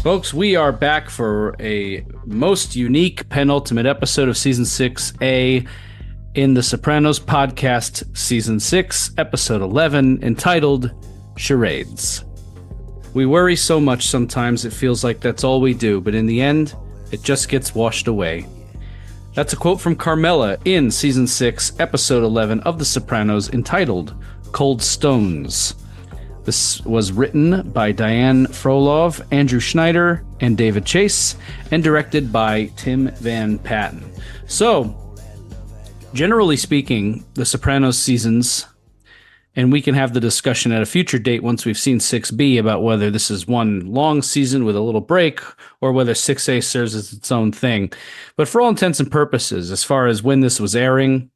Folks, we are back for a most unique penultimate episode of Season 6A in The Sopranos Podcast, Season 6, Episode 11, entitled Charades. We worry so much sometimes it feels like that's all we do, but in the end, it just gets washed away. That's a quote from Carmela in Season 6, Episode 11 of The Sopranos, entitled Cold Stones. This was written by Diane Frolov, Andrew Schneider, and David Chase, and directed by Tim Van Patten. So, generally speaking, The Sopranos seasons, and we can have the discussion at a future date once we've seen 6B about whether this is one long season with a little break or whether 6A serves as its own thing. But for all intents and purposes, as far as when this was airing,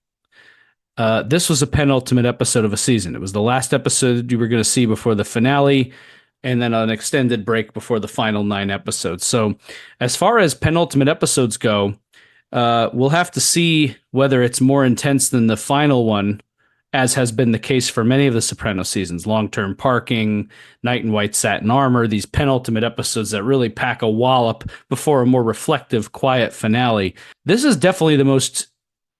this was a penultimate episode of a season. It was the last episode you were going to see before the finale, and then an extended break before the final 9 episodes. So as far as penultimate episodes go, we'll have to see whether it's more intense than the final one, as has been the case for many of the Sopranos seasons. Long-term parking, Knight in White Satin Armor, these penultimate episodes that really pack a wallop before a more reflective, quiet finale. This is definitely the most...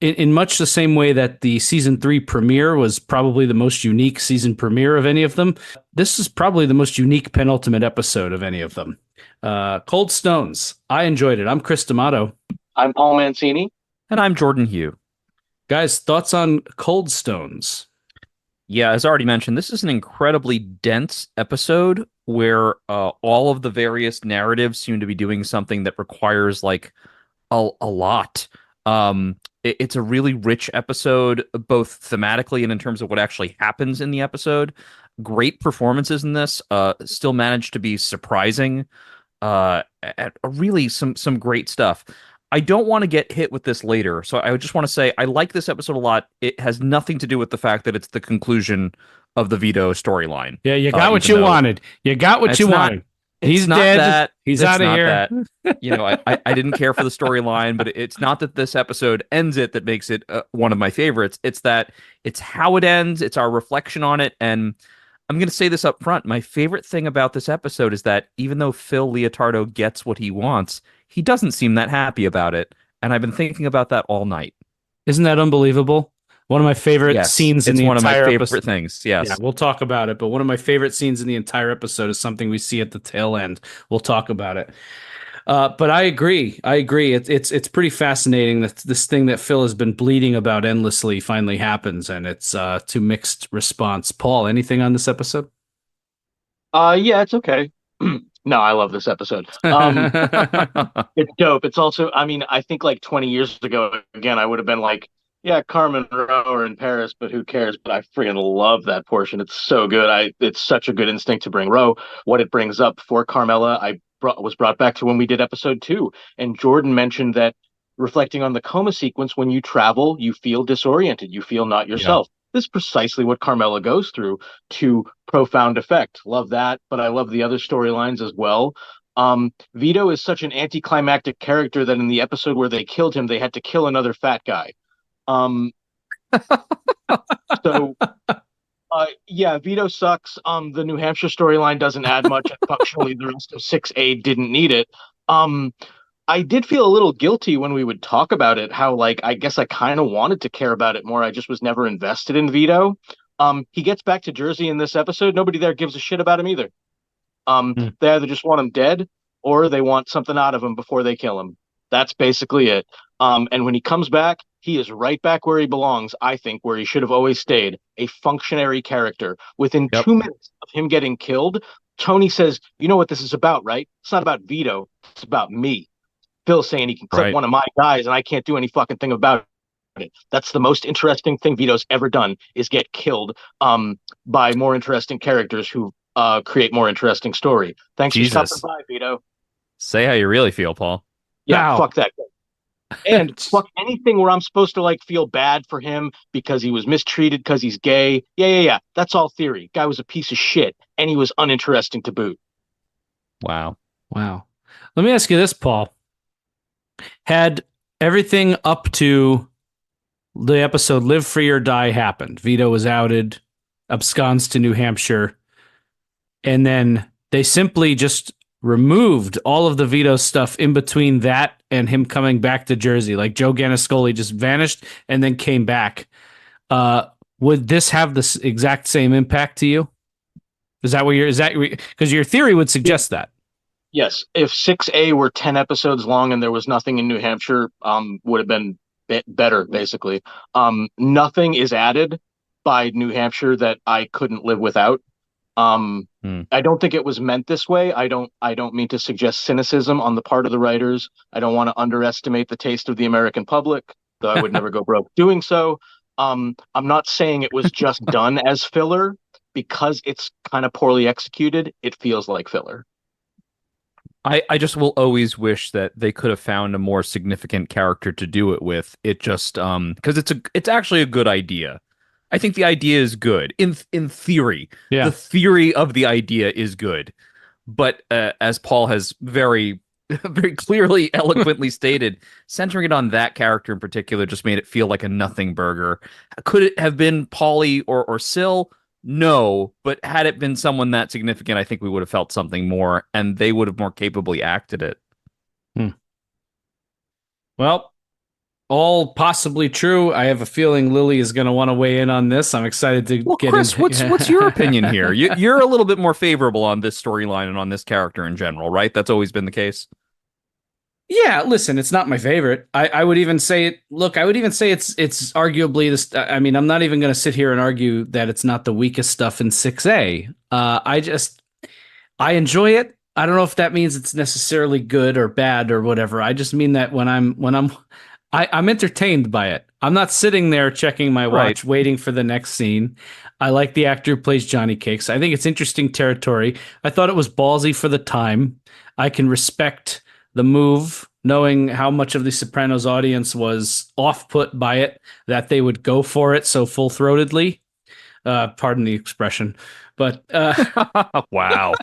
In much the same way that the season 3 premiere was probably the most unique season premiere of any of them, this is probably the most unique penultimate episode of any of them. Cold Stones. I enjoyed it. I'm Chris D'Amato. I'm Paul Mancini. And I'm Jordan Hugh. Guys, thoughts on Cold Stones? Yeah, as already mentioned, this is an incredibly dense episode where all of the various narratives seem to be doing something that requires like a lot. It's a really rich episode, both thematically and in terms of what actually happens in the episode. Great performances in this. Still managed to be surprising. Really some great stuff. I don't want to get hit with this later, so I just want to say I like this episode a lot. It has nothing to do with the fact that it's the conclusion of the Vito storyline. Yeah, you got what you wanted. You got what you wanted. He's not dead. That. He's out of here. I didn't care for the storyline, but it's not that this episode ends it that makes it one of my favorites. It's that it's how it ends. It's our reflection on it. And I'm going to say this up front. My favorite thing about this episode is that even though Phil Leotardo gets what he wants, he doesn't seem that happy about it. And I've been thinking about that all night. Isn't that unbelievable? One of my favorite scenes in the entire episode. It's one of my favorite things, yes. Yeah, we'll talk about it, but one of my favorite scenes in the entire episode is something we see at the tail end. We'll talk about it. But I agree. It's pretty fascinating that this thing that Phil has been bleeding about endlessly finally happens, and it's to mixed response. Paul, anything on this episode? Yeah, it's okay. No, I love this episode. It's dope. It's also, I think like 20 years ago, again, I would have been like, yeah, Carmen and Ro are in Paris, but who cares? But I freaking love that portion. It's so good. It's such a good instinct to bring Ro. What it brings up for Carmela, was brought back to when we did episode 2. And Jordan mentioned that reflecting on the coma sequence, when you travel, you feel disoriented. You feel not yourself. Yeah. This is precisely what Carmela goes through to profound effect. Love that, but I love the other storylines as well. Vito is such an anticlimactic character that in the episode where they killed him, they had to kill another fat guy. Yeah, Vito sucks. The New Hampshire storyline doesn't add much, and functionally the rest of 6A didn't need it. I did feel a little guilty when we would talk about it, how like I guess I kind of wanted to care about it more. I just was never invested in Vito. He gets back to Jersey in this episode. Nobody there gives a shit about him either. They either just want him dead or they want something out of him before they kill him. That's basically it. And when he comes back, he is right back where he belongs, I think, where he should have always stayed, a functionary character. Within 2 minutes of him getting killed, Tony says, you know what this is about, right? It's not about Vito. It's about me. Phil's saying he can clip one of my guys, and I can't do any fucking thing about it. That's the most interesting thing Vito's ever done, is get killed by more interesting characters who create more interesting story. Thanks for stopping by, Vito. Say how you really feel, Paul. Yeah, fuck that guy. And fuck anything where I'm supposed to like feel bad for him because he was mistreated because he's gay. Yeah. That's all theory. Guy was a piece of shit and he was uninteresting to boot. Wow. Let me ask you this, Paul. Had everything up to the episode Live Free or Die happened, Vito was outed, absconds to New Hampshire, and then they simply just removed all of the Vito stuff in between that and him coming back to Jersey. Like Joe Ganascoli just vanished and then came back. Would this have the exact same impact to you? Is that because your theory would suggest that? Yes. If 6A were 10 episodes long and there was nothing in New Hampshire, would have been better, basically. Nothing is added by New Hampshire that I couldn't live without. I don't think it was meant this way. I don't mean to suggest cynicism on the part of the writers. I don't want to underestimate the taste of the American public, though I would never go broke doing so. I'm not saying it was just done as filler. Because it's kind of poorly executed, it feels like filler. I just will always wish that they could have found a more significant character to do it with. It just because it's actually a good idea. I think the idea is good in theory. Yeah. The theory of the idea is good, but as Paul has very very clearly, eloquently stated, centering it on that character in particular just made it feel like a nothing burger. Could it have been Paulie or Syl? No, but had it been someone that significant, I think we would have felt something more, and they would have more capably acted it. Well, all possibly true. I have a feeling Lily is going to want to weigh in on this. I'm excited to get Chris, into what's your opinion here? You're a little bit more favorable on this storyline and on this character in general, right? That's always been the case. Yeah, listen, it's not my favorite. I would even say it. Look, I would even say it's arguably this. I mean, I'm not even going to sit here and argue that it's not the weakest stuff in 6A. I enjoy it. I don't know if that means it's necessarily good or bad or whatever. I just mean that when I'm entertained by it. I'm not sitting there checking my watch, waiting for the next scene. I like the actor who plays Johnny Cakes. I think it's interesting territory. I thought it was ballsy for the time. I can respect the move, knowing how much of the Sopranos audience was off-put by it, that they would go for it so full-throatedly. Pardon the expression, but wow.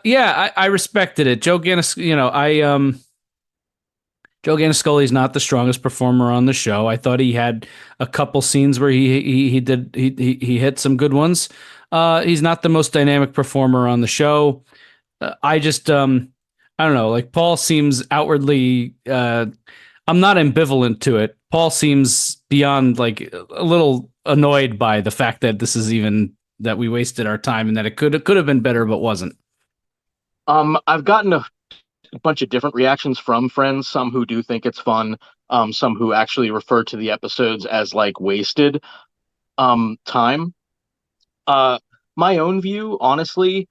Yeah, I respected it. Joe Ganascoli, Joe Ganascoli is not the strongest performer on the show. I thought he had a couple scenes where he hit some good ones. He's not the most dynamic performer on the show. I don't know, like Paul seems outwardly, I'm not ambivalent to it. Paul seems beyond like a little annoyed by the fact that this is even, that we wasted our time and that it could have been better, but wasn't. I've gotten a bunch of different reactions from friends, some who do think it's fun, some who actually refer to the episodes as like wasted time. My own view, honestly,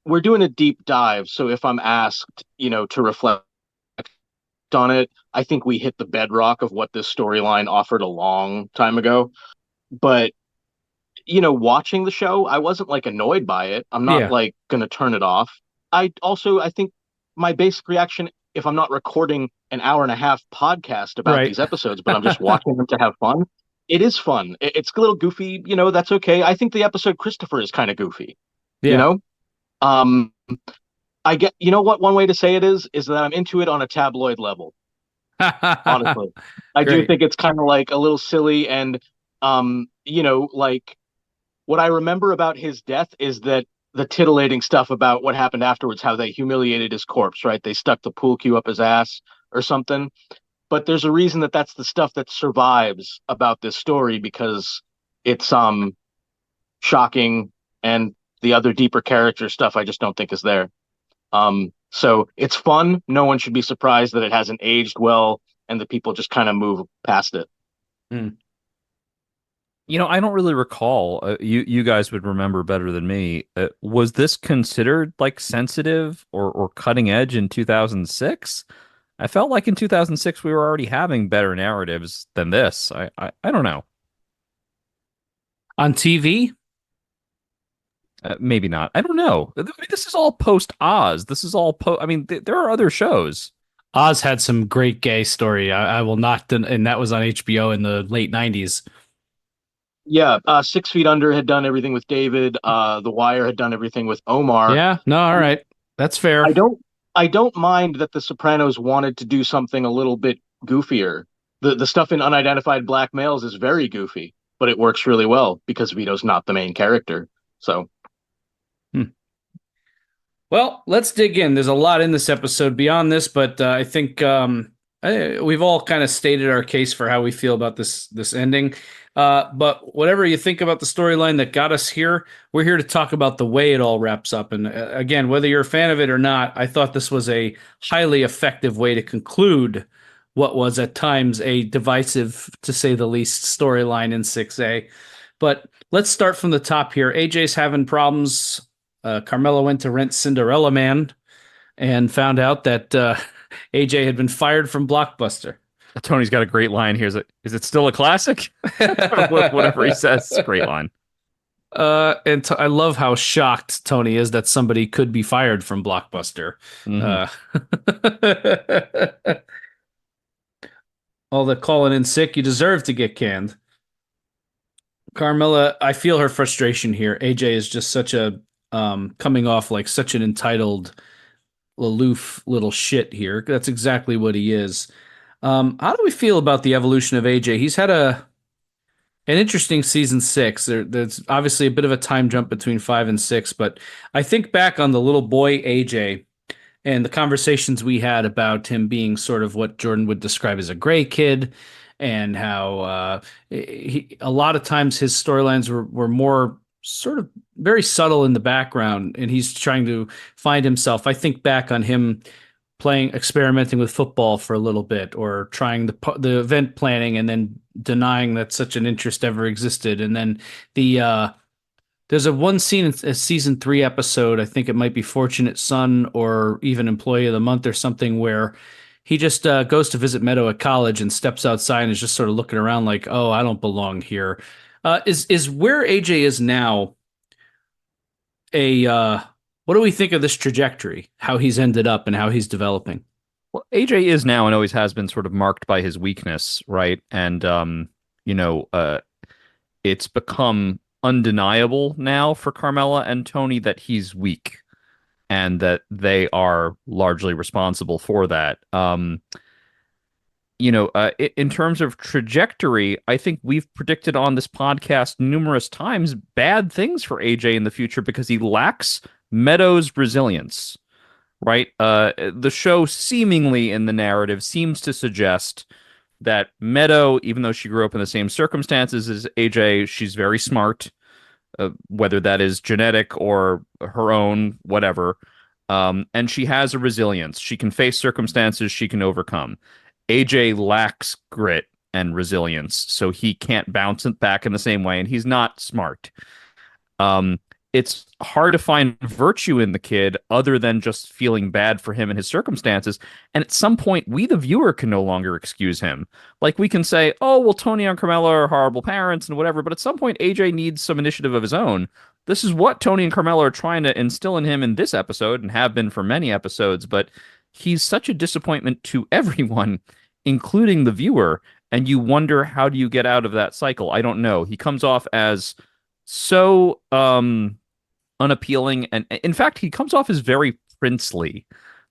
we're doing a deep dive, so if I'm asked, to reflect on it, I think we hit the bedrock of what this storyline offered a long time ago. But watching the show, I wasn't like annoyed by it. I'm not like gonna turn it off. I think my basic reaction, if I'm not recording an hour and a half podcast about these episodes, but I'm just watching them to have fun, it is fun. It's a little goofy, that's okay. I think the episode Christopher is kind of goofy. I get, what one way to say it is that I'm into it on a tabloid level. Honestly, I do think it's kind of like a little silly, and like what I remember about his death is that the titillating stuff about what happened afterwards, how they humiliated his corpse, right? They stuck the pool cue up his ass or something. But there's a reason that that's the stuff that survives about this story, because it's shocking, and the other deeper character stuff I just don't think is there. So it's fun. No one should be surprised that it hasn't aged well and that people just kind of move past it. I don't really recall. You guys would remember better than me. Was this considered like sensitive or cutting edge in 2006? I felt like in 2006 we were already having better narratives than this. I don't know. On TV? Maybe not. I don't know. This is all post Oz. This is all I mean, there are other shows. Oz had some great gay story. I will not, and that was on HBO in the late 90s. Yeah, 6 Feet Under had done everything with David. The Wire had done everything with Omar. Yeah, no, all right, that's fair. I don't mind that The Sopranos wanted to do something a little bit goofier. The stuff in Unidentified Black Males is very goofy, but it works really well because Vito's not the main character. So, Well, let's dig in. There's a lot in this episode beyond this, but I think we've all kind of stated our case for how we feel about this ending. But whatever you think about the storyline that got us here, we're here to talk about the way it all wraps up. And again, whether you're a fan of it or not, I thought this was a highly effective way to conclude what was at times a divisive, to say the least, storyline in 6A. But let's start from the top here. AJ's having problems. Carmela went to rent Cinderella Man and found out that AJ had been fired from Blockbuster. Tony's got a great line here. Is it still a classic? Whatever he says, it's a great line. I love how shocked Tony is that somebody could be fired from Blockbuster. All the calling in sick, you deserve to get canned. Carmela, I feel her frustration here. AJ is just such a coming off like such an entitled, aloof little shit here. That's exactly what he is. How do we feel about the evolution of AJ? He's had an interesting season 6. There's obviously a bit of a time jump between 5 and 6, but I think back on the little boy AJ and the conversations we had about him being sort of what Jordan would describe as a gray kid, and how a lot of times his storylines were more sort of very subtle in the background, and he's trying to find himself. I think back on him experimenting with football for a little bit, or trying the event planning and then denying that such an interest ever existed. And then there's one scene in a season 3 episode, I think it might be Fortunate Son or even Employee of the Month or something, where he just goes to visit Meadow at college and steps outside and is just sort of looking around like, oh, I don't belong here. Is where AJ is now what do we think of this trajectory, how he's ended up and how he's developing? Well, AJ is now and always has been sort of marked by his weakness, right? And it's become undeniable now for Carmela and Tony that he's weak, and that they are largely responsible for that. In terms of trajectory, I think we've predicted on this podcast numerous times bad things for AJ in the future because he lacks Meadow's resilience, right? The show seemingly in the narrative seems to suggest that Meadow, even though she grew up in the same circumstances as AJ, she's very smart, whether that is genetic or her own, whatever. And she has a resilience. She can face circumstances she can overcome. AJ lacks grit and resilience, so he can't bounce it back in the same way, and he's not smart. It's hard to find virtue in the kid other than just feeling bad for him and his circumstances. And at some point, we, the viewer, can no longer excuse him. Like, we can say, oh, well, Tony and Carmela are horrible parents and whatever, but at some point, AJ needs some initiative of his own. This is what Tony and Carmela are trying to instill in him in this episode, and have been for many episodes, but he's such a disappointment to everyone, including the viewer, and you wonder, how do you get out of that cycle? I don't know. He comes off as so unappealing, and in fact, he comes off as very princely,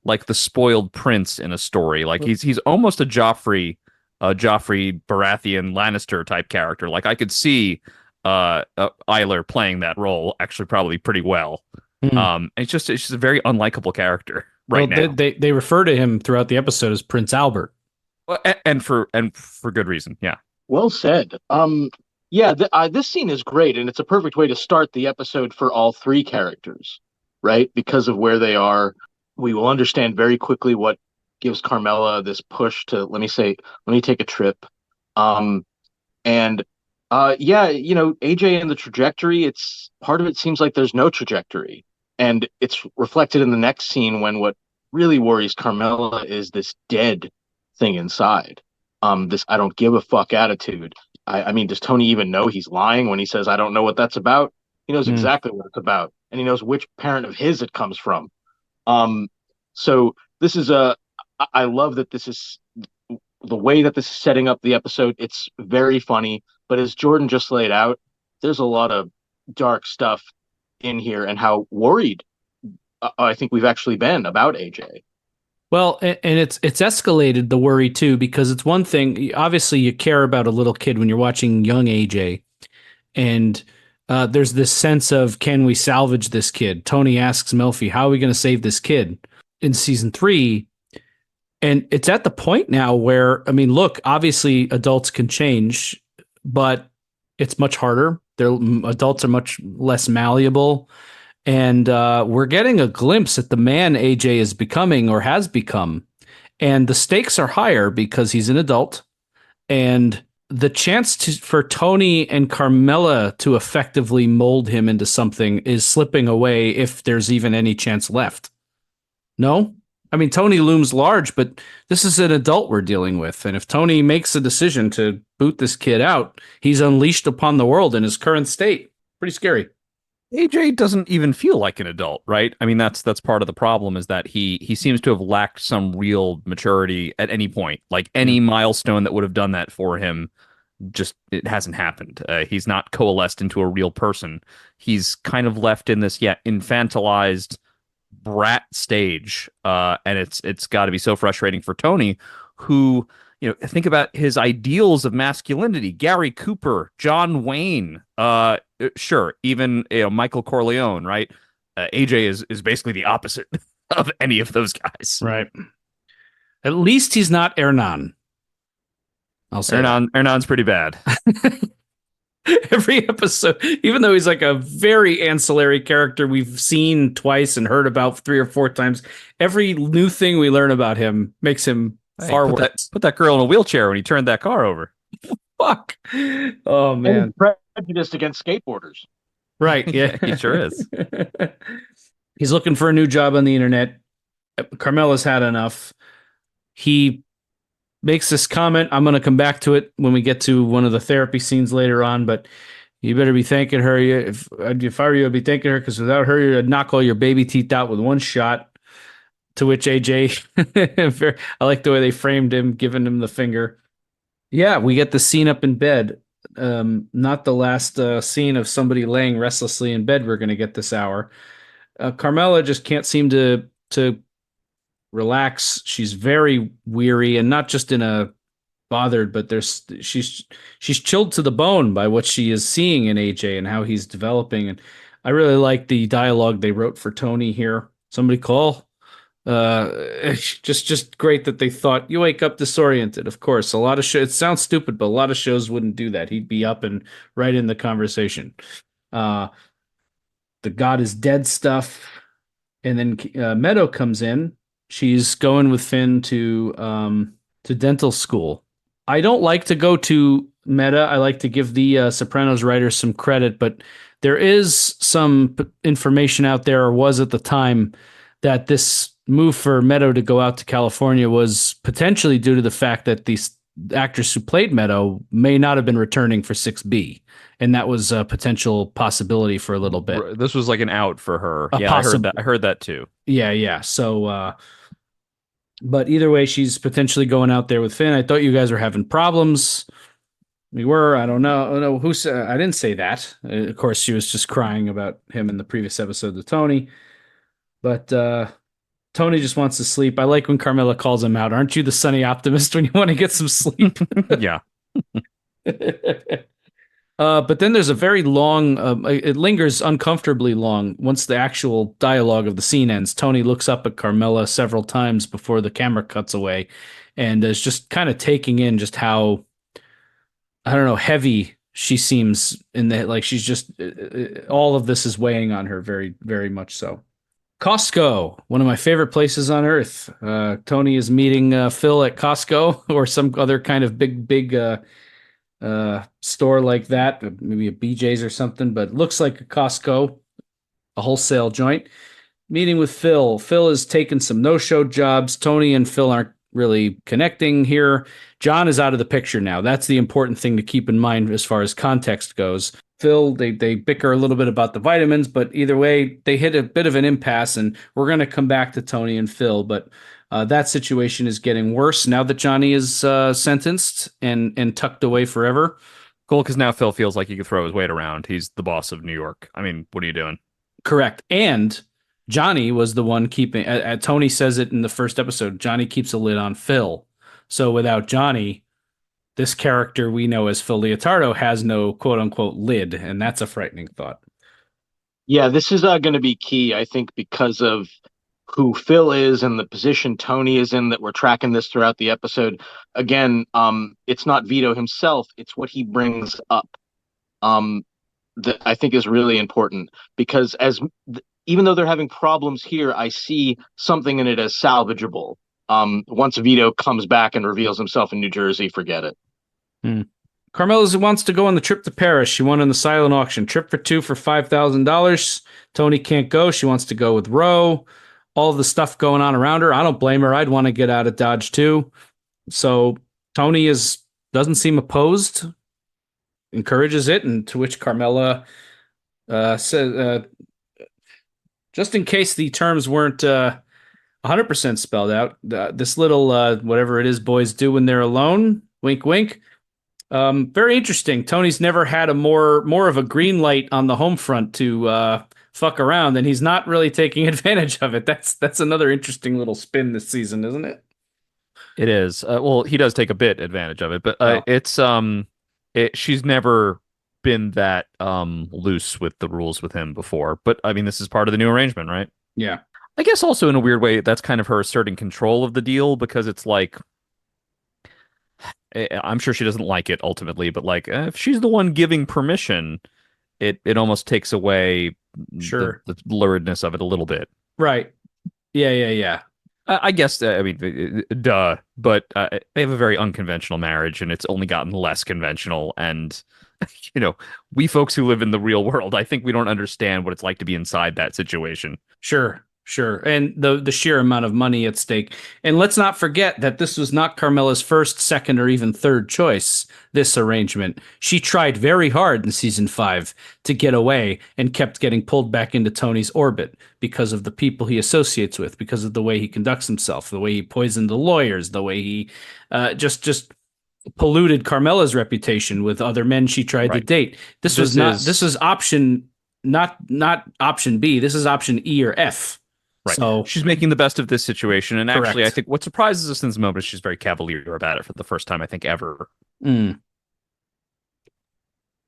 like the spoiled prince in a story. Like he's almost a Joffrey Baratheon Lannister type character. Like, I could see Eiler playing that role actually probably pretty well. It's just a very unlikable character now. They refer to him throughout the episode as Prince Albert. And for good reason. Yeah. Well said. This scene is great, and it's a perfect way to start the episode for all 3 characters, right? Because of where they are, we will understand very quickly what gives Carmela this push to, let me take a trip. AJ and the trajectory, it's part of it seems like there's no trajectory, and it's reflected in the next scene when what really worries Carmela is this dead thing inside, this I don't give a fuck attitude. I mean, does Tony even know he's lying when he says, I don't know what that's about? He knows exactly what it's about, and he knows which parent of his it comes from. So this is I love that this is the way that this is setting up the episode. It's very funny, but as Jordan just laid out, there's a lot of dark stuff in here, and how worried I think we've actually been about AJ. Well, and it's escalated the worry too, because it's one thing, obviously you care about a little kid when you're watching young AJ, and there's this sense of, can we salvage this kid? Tony asks Melfi, how are we going to save this kid in season 3? And it's at the point now where, I mean, look, obviously adults can change, but it's much harder. Adults are much less malleable. And we're getting a glimpse at the man AJ is becoming or has become. And the stakes are higher because he's an adult. And the chance for Tony and Carmela to effectively mold him into something is slipping away if there's even any chance left. No? I mean, Tony looms large, but this is an adult we're dealing with. And if Tony makes a decision to boot this kid out, he's unleashed upon the world in his current state. Pretty scary. AJ doesn't even feel like an adult, right? I mean, that's part of the problem, is that he seems to have lacked some real maturity at any point. Like any milestone that would have done that for him, just it hasn't happened. He's not coalesced into a real person. He's kind of left in this infantilized brat stage, and it's got to be so frustrating for Tony, who, think about his ideals of masculinity: Gary Cooper, John Wayne, sure, even Michael Corleone, right? AJ is basically the opposite of any of those guys, right? At least he's not Hernan. I'll say Hernan's pretty bad. Every episode, even though he's like a very ancillary character we've seen twice and heard about 3 or 4 times, every new thing we learn about him makes him far worse. Put that girl in a wheelchair when he turned that car over. Fuck. Oh, man. And prejudiced against skateboarders. Right, yeah. He sure is. He's looking for a new job on the internet. Carmela's had enough. He makes this comment. I'm going to come back to it when we get to one of the therapy scenes later on, but you better be thanking her. If I were you, I'd be thanking her, because without her, you'd knock all your baby teeth out with one shot. To which AJ, I like the way they framed him, giving him the finger. Yeah, we get the scene up in bed. Not the last scene of somebody laying restlessly in bed we're going to get this hour. Carmela just can't seem to relax. She's very weary, and not just in a bothered, but she's chilled to the bone by what she is seeing in AJ and how he's developing. And I really like the dialogue they wrote for Tony here. Somebody call. Just great that they thought, you wake up disoriented. Of course, a lot of shows, it sounds stupid, but a lot of shows wouldn't do that. He'd be up and right in the conversation. The God is dead stuff. And then Meadow comes in. She's going with Finn to dental school. I don't like to go to meta. I like to give the Sopranos writers some credit, but there is some information out there, or was at the time, that this move for Meadow to go out to California was potentially due to the fact that these actors who played Meadow may not have been returning for 6B. And that was a potential possibility for a little bit. This was like an out for her. I heard that too. Yeah. So, but either way, she's potentially going out there with Finn. I thought you guys were having problems. We were. I don't know who said. I didn't say that. Of course, she was just crying about him in the previous episode to Tony. But Tony just wants to sleep. I like when Carmela calls him out. Aren't you the sunny optimist when you want to get some sleep? Yeah. But then there's a very long, it lingers uncomfortably long once the actual dialogue of the scene ends. Tony looks up at Carmela several times before the camera cuts away and is just kind of taking in just how, I don't know, heavy she seems in the, like she's just, all of this is weighing on her very, very much so. Costco, one of my favorite places on earth. Tony is meeting Phil at Costco or some other kind of big store like that, maybe a BJ's or something, but it looks like a Costco, a wholesale joint. Meeting with Phil. Phil is taking some no-show jobs. Tony and Phil aren't really connecting here. John is out of the picture now. That's the important thing to keep in mind as far as context goes. Phil, they bicker a little bit about the vitamins, but either way, they hit a bit of an impasse, and we're going to come back to Tony and Phil, but that situation is getting worse now that Johnny is sentenced and tucked away forever. Cool, because now Phil feels like he can throw his weight around. He's the boss of New York. I mean, what are you doing? Correct. And Johnny was the one keeping, Tony says it in the first episode, Johnny keeps a lid on Phil. So without Johnny, this character we know as Phil Leotardo has no quote unquote lid, and that's a frightening thought. Yeah, this is going to be key, I think, because of who Phil is and the position Tony is in, that we're tracking this throughout the episode. Again, it's not Vito himself, it's what he brings up. That I think is really important, because even though they're having problems here, I see something in it as salvageable. Once Vito comes back and reveals himself in New Jersey, forget it. Carmela wants to go on the trip to Paris. She won in the silent auction. Trip for two for $5,000. Tony can't go. She wants to go with Ro. All of the stuff going on around her. I don't blame her. I'd want to get out of Dodge too. So Tony doesn't seem opposed, encourages it, and to which Carmela says, just in case the terms weren't 100% spelled out, this little whatever it is boys do when they're alone, wink wink, very interesting. Tony's never had a more of a green light on the home front to fuck around, and he's not really taking advantage of it. That's another interesting little spin this season, isn't it? It is. Well, he does take a bit advantage of it, but she's never been that loose with the rules with him before. But I mean, this is part of the new arrangement, right? Yeah. I guess also in a weird way, that's kind of her asserting control of the deal, because it's like, I'm sure she doesn't like it ultimately, but like, if she's the one giving permission, it almost takes away the luridness of it a little bit. Right. Yeah. I guess, I mean, duh, but they have a very unconventional marriage, and it's only gotten less conventional. And, we folks who live in the real world, I think we don't understand what it's like to be inside that situation. Sure. And the sheer amount of money at stake. And let's not forget that this was not Carmela's first, second, or even third choice, this arrangement. She tried very hard in season 5 to get away and kept getting pulled back into Tony's orbit because of the people he associates with, because of the way he conducts himself, the way he poisoned the lawyers, the way he just polluted Carmela's reputation with other men she tried to date. This is option, not option B. This is option E or F. Right. So she's making the best of this situation. And actually, correct. I think what surprises us in this moment is she's very cavalier about it for the first time, I think, ever.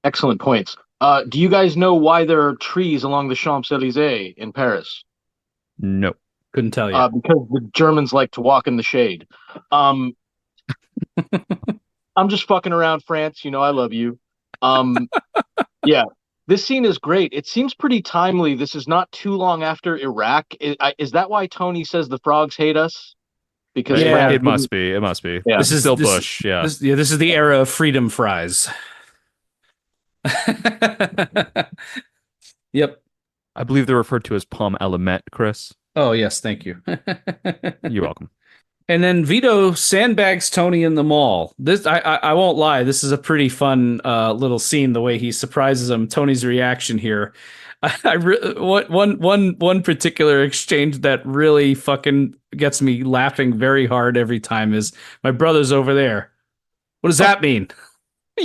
Excellent points. Do you guys know why there are trees along the Champs-Elysees in Paris? No. Couldn't tell you. Because the Germans like to walk in the shade. I'm just fucking around, France. I love you. Yeah. This scene is great. It seems pretty timely. This is not too long after Iraq. Is that why Tony says the frogs hate us? Because it must be. Yeah. This is still Bush. Yeah. This is the era of freedom fries. Yep. I believe they're referred to as pomme alimette, Chris. Oh, yes. Thank you. You're welcome. And then Vito sandbags Tony in the mall. This, I won't lie, this is a pretty fun little scene. The way he surprises him, Tony's reaction here. One particular exchange that really fucking gets me laughing very hard every time is, my brother's over there. What does that mean?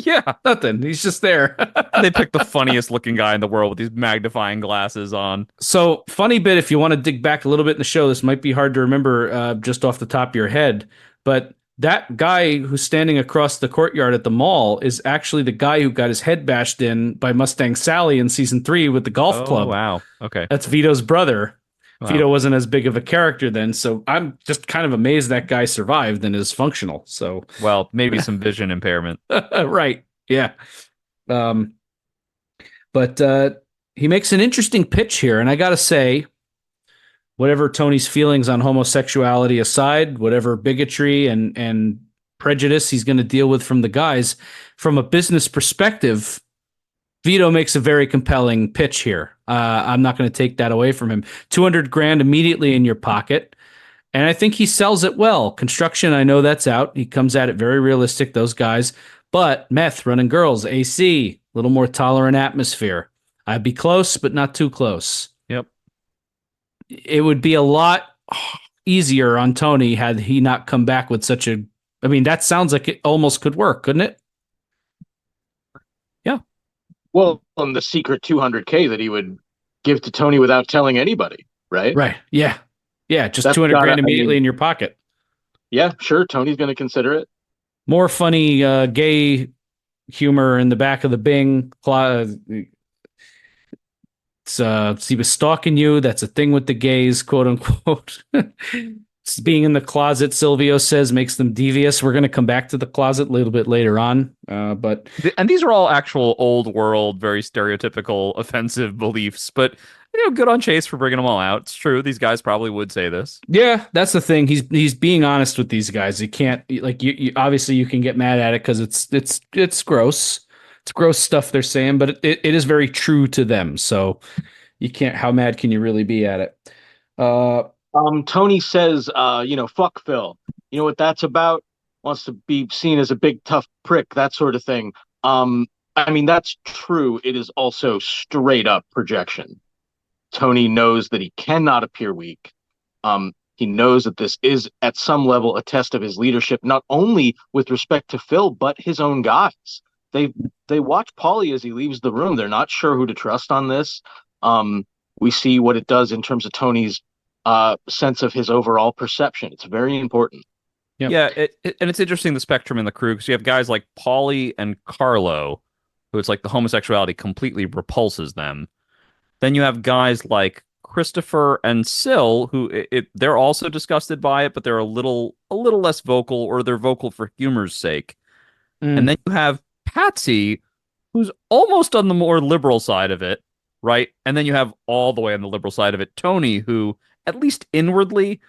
Yeah, nothing. He's just there. They picked the funniest looking guy in the world with these magnifying glasses on. So, funny bit, if you want to dig back a little bit in the show, this might be hard to remember just off the top of your head, but that guy who's standing across the courtyard at the mall is actually the guy who got his head bashed in by Mustang Sally in season 3 with the golf club. Wow. Okay. That's Vito's brother. Wow. Vito wasn't as big of a character then, so I'm just kind of amazed that guy survived and is functional. So, well, maybe some vision impairment. Right. Yeah. But he makes an interesting pitch here, and I got to say, whatever Tony's feelings on homosexuality aside, whatever bigotry and prejudice he's going to deal with from the guys, from a business perspective, Vito makes a very compelling pitch here. I'm not going to take that away from him. $200,000 immediately in your pocket. And I think he sells it well. Construction, I know that's out. He comes at it very realistic, those guys. But meth, running girls, AC, a little more tolerant atmosphere. I'd be close, but not too close. Yep. It would be a lot easier on Tony had he not come back with such a... I mean, that sounds like it almost could work, couldn't it? Yeah. Well, on the secret $200K that he would give to Tony without telling anybody, right? Right. Yeah. Yeah. Just $200,000 immediately in your pocket. Yeah, sure. Tony's going to consider it. More funny gay humor in the back of the Bing. He was stalking you. That's a thing with the gays, quote unquote. Being in the closet, Silvio says, makes them devious. We're going to come back to the closet a little bit later on. But And these are all actual old world, very stereotypical, offensive beliefs. But good on Chase for bringing them all out. It's true; these guys probably would say this. yeah, that's the thing. He's being honest with these guys. You can't like you obviously you can get mad at it because it's gross. It's gross stuff they're saying, but it is very true to them. So you can't. How mad can you really be at it? Uh, Tony says, fuck Phil. You know what that's about? Wants to be seen as a big tough prick, that sort of thing. I mean, that's true. It is also straight up projection. Tony knows that he cannot appear weak. He knows that this is at some level a test of his leadership, not only with respect to Phil, but his own guys. They watch Paulie as he leaves the room. They're not sure who to trust on this. We see what it does in terms of Tony's sense of his overall perception. It's very important. Yep. Yeah, and it's interesting the spectrum in the crew because you have guys like Paulie and Carlo, who it's like the homosexuality completely repulses them. Then you have guys like Christopher and Sil, who they're also disgusted by it, but they're a little less vocal, or they're vocal for humor's sake. And then you have Patsy, who's almost on the more liberal side of it, right? And then you have all the way on the liberal side of it, Tony, who at least inwardly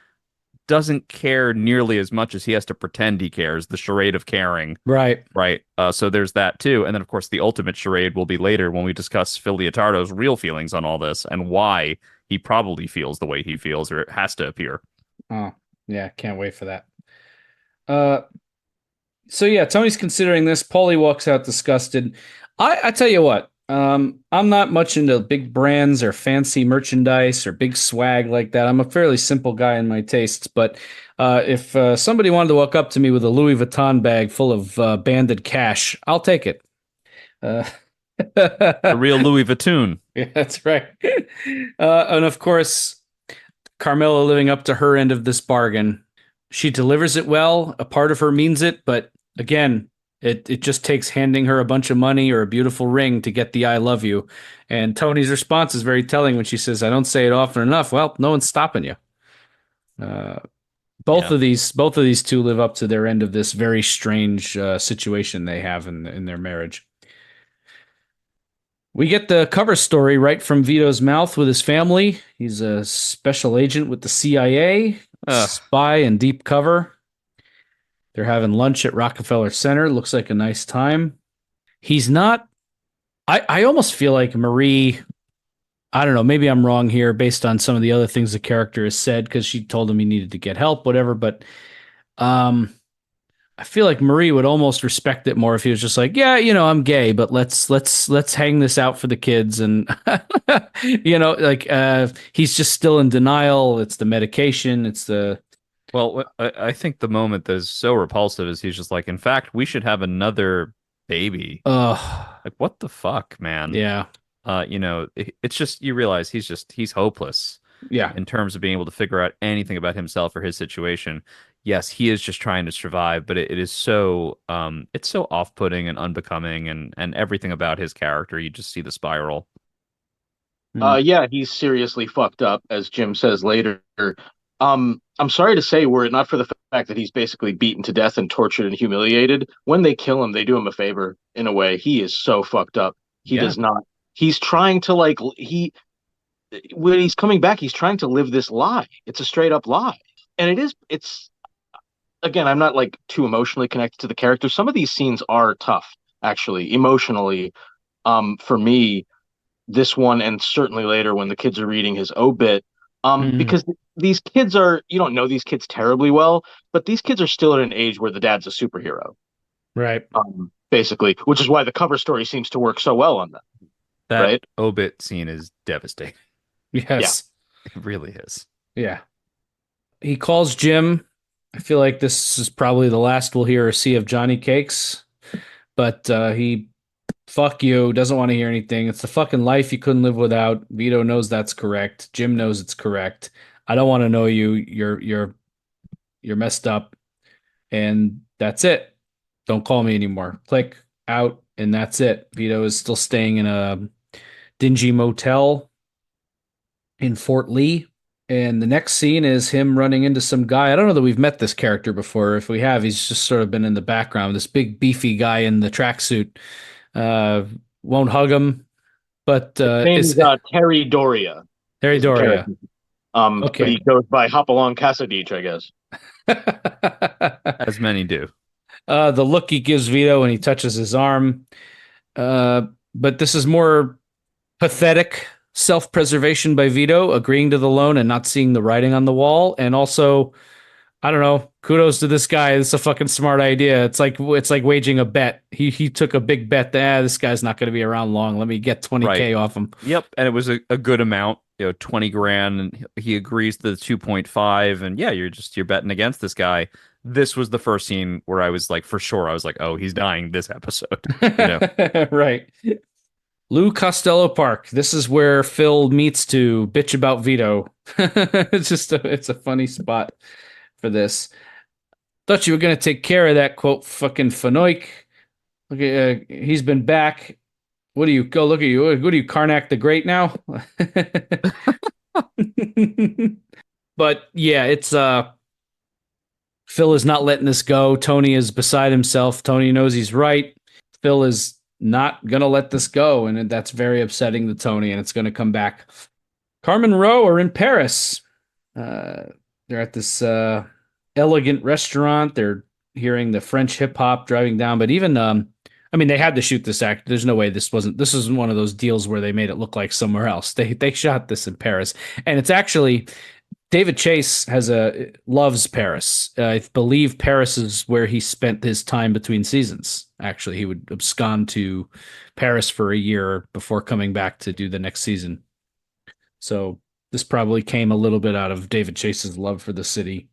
doesn't care nearly as much as he has to pretend he cares, the charade of caring. right. Right. So there's that too. And then, of course, the ultimate charade will be later when we discuss Phil Leotardo's real feelings on all this and why he probably feels the way he feels, or it has to appear. Oh, yeah. Can't wait for that. So yeah, Tony's considering this. Paulie walks out disgusted. I tell you what, I'm not much into big brands or fancy merchandise or big swag like that. I'm a fairly simple guy in my tastes, but if somebody wanted to walk up to me with a Louis Vuitton bag full of banded cash, I'll take it. The real Louis Vuitton. Yeah, that's right. And of course, Carmela living up to her end of this bargain. She delivers it well. A part of her means it, but again, it just takes handing her a bunch of money or a beautiful ring to get the "I love you." And Tony's response is very telling when she says, "I don't say it often enough." Well, no one's stopping you. Both of these two live up to their end of this very strange situation they have in their marriage. We get the cover story right from Vito's mouth with his family. He's a special agent with the CIA, spy in deep cover. They're having lunch at Rockefeller Center. Looks like a nice time. He's not. I almost feel like Marie. I don't know. Maybe I'm wrong here based on some of the other things the character has said because she told him he needed to get help, whatever. But I feel like Marie would almost respect it more if he was just like, yeah, I'm gay, but let's hang this out for the kids. And, he's just still in denial. It's the medication. It's the. Well, I think the moment that is so repulsive is he's just like, in fact, we should have another baby. Like, what the fuck, man? Yeah. It's just, you realize he's hopeless. Yeah. In terms of being able to figure out anything about himself or his situation. Yes, he is just trying to survive, but it is so it's so off-putting and unbecoming, and everything about his character, you just see the spiral. Yeah, he's seriously fucked up, as Jim says later. I'm sorry to say, were it not for the fact that he's basically beaten to death and tortured and humiliated, when they kill him, they do him a favor in a way. He is so fucked up. He does not. He's trying to when he's coming back, he's trying to live this lie. It's a straight up lie. And it's again, I'm not like too emotionally connected to the character. Some of these scenes are tough, actually, emotionally. For me, this one, and certainly later when the kids are reading his obit, because these kids you don't know these kids terribly well, but these kids are still at an age where the dad's a superhero. Right. Basically, which is why the cover story seems to work so well on them. That right? obit scene is devastating. Yes. It really is. Yeah. He calls Jim. I feel like this is probably the last we'll hear or see of Johnny Cakes, but he fuck you, doesn't want to hear anything. It's the fucking life you couldn't live without. Vito knows that's correct. Jim knows it's correct. I don't want to know you. You're messed up. And that's it. Don't call me anymore. Click out, and that's it. Vito is still staying in a dingy motel in Fort Lee. And the next scene is him running into some guy. I don't know that we've met this character before. If we have, he's just sort of been in the background. This big, beefy guy in the tracksuit. Won't hug him, but His name is Terry Doria. Terry Doria. Okay. But he goes by Hopalong Cassadich, I guess. As many do. The look he gives Vito when he touches his arm. But this is more pathetic self-preservation by Vito, agreeing to the loan and not seeing the writing on the wall. And also, I don't know, kudos to this guy. It's a fucking smart idea. It's like waging a bet. He took a big bet that this guy's not going to be around long. Let me get 20K off him. Yep. And it was a good amount, 20 grand. And he agrees to the 2.5. And yeah, you're betting against this guy. This was the first scene where I was like, for sure, I was like, oh, he's dying this episode. Right. Lou Costello Park. This is where Phil meets to bitch about Vito. It's a funny spot for this. Thought you were going to take care of that, quote, fucking Fanoik. Look, he's been back. What do you go? Look at you. What are you, Karnak the Great now? But yeah, it's Phil is not letting this go. Tony is beside himself. Tony knows he's right. Phil is not going to let this go, and that's very upsetting to Tony, and it's going to come back. Carmen and Ro are in Paris. They're at this elegant restaurant. They're hearing the French hip-hop driving down, but even, they had to shoot this act. There's no way this isn't one of those deals where they made it look like somewhere else. They shot this in Paris, and it's actually... David Chase loves Paris. I believe Paris is where he spent his time between seasons. Actually, he would abscond to Paris for a year before coming back to do the next season. So this probably came a little bit out of David Chase's love for the city.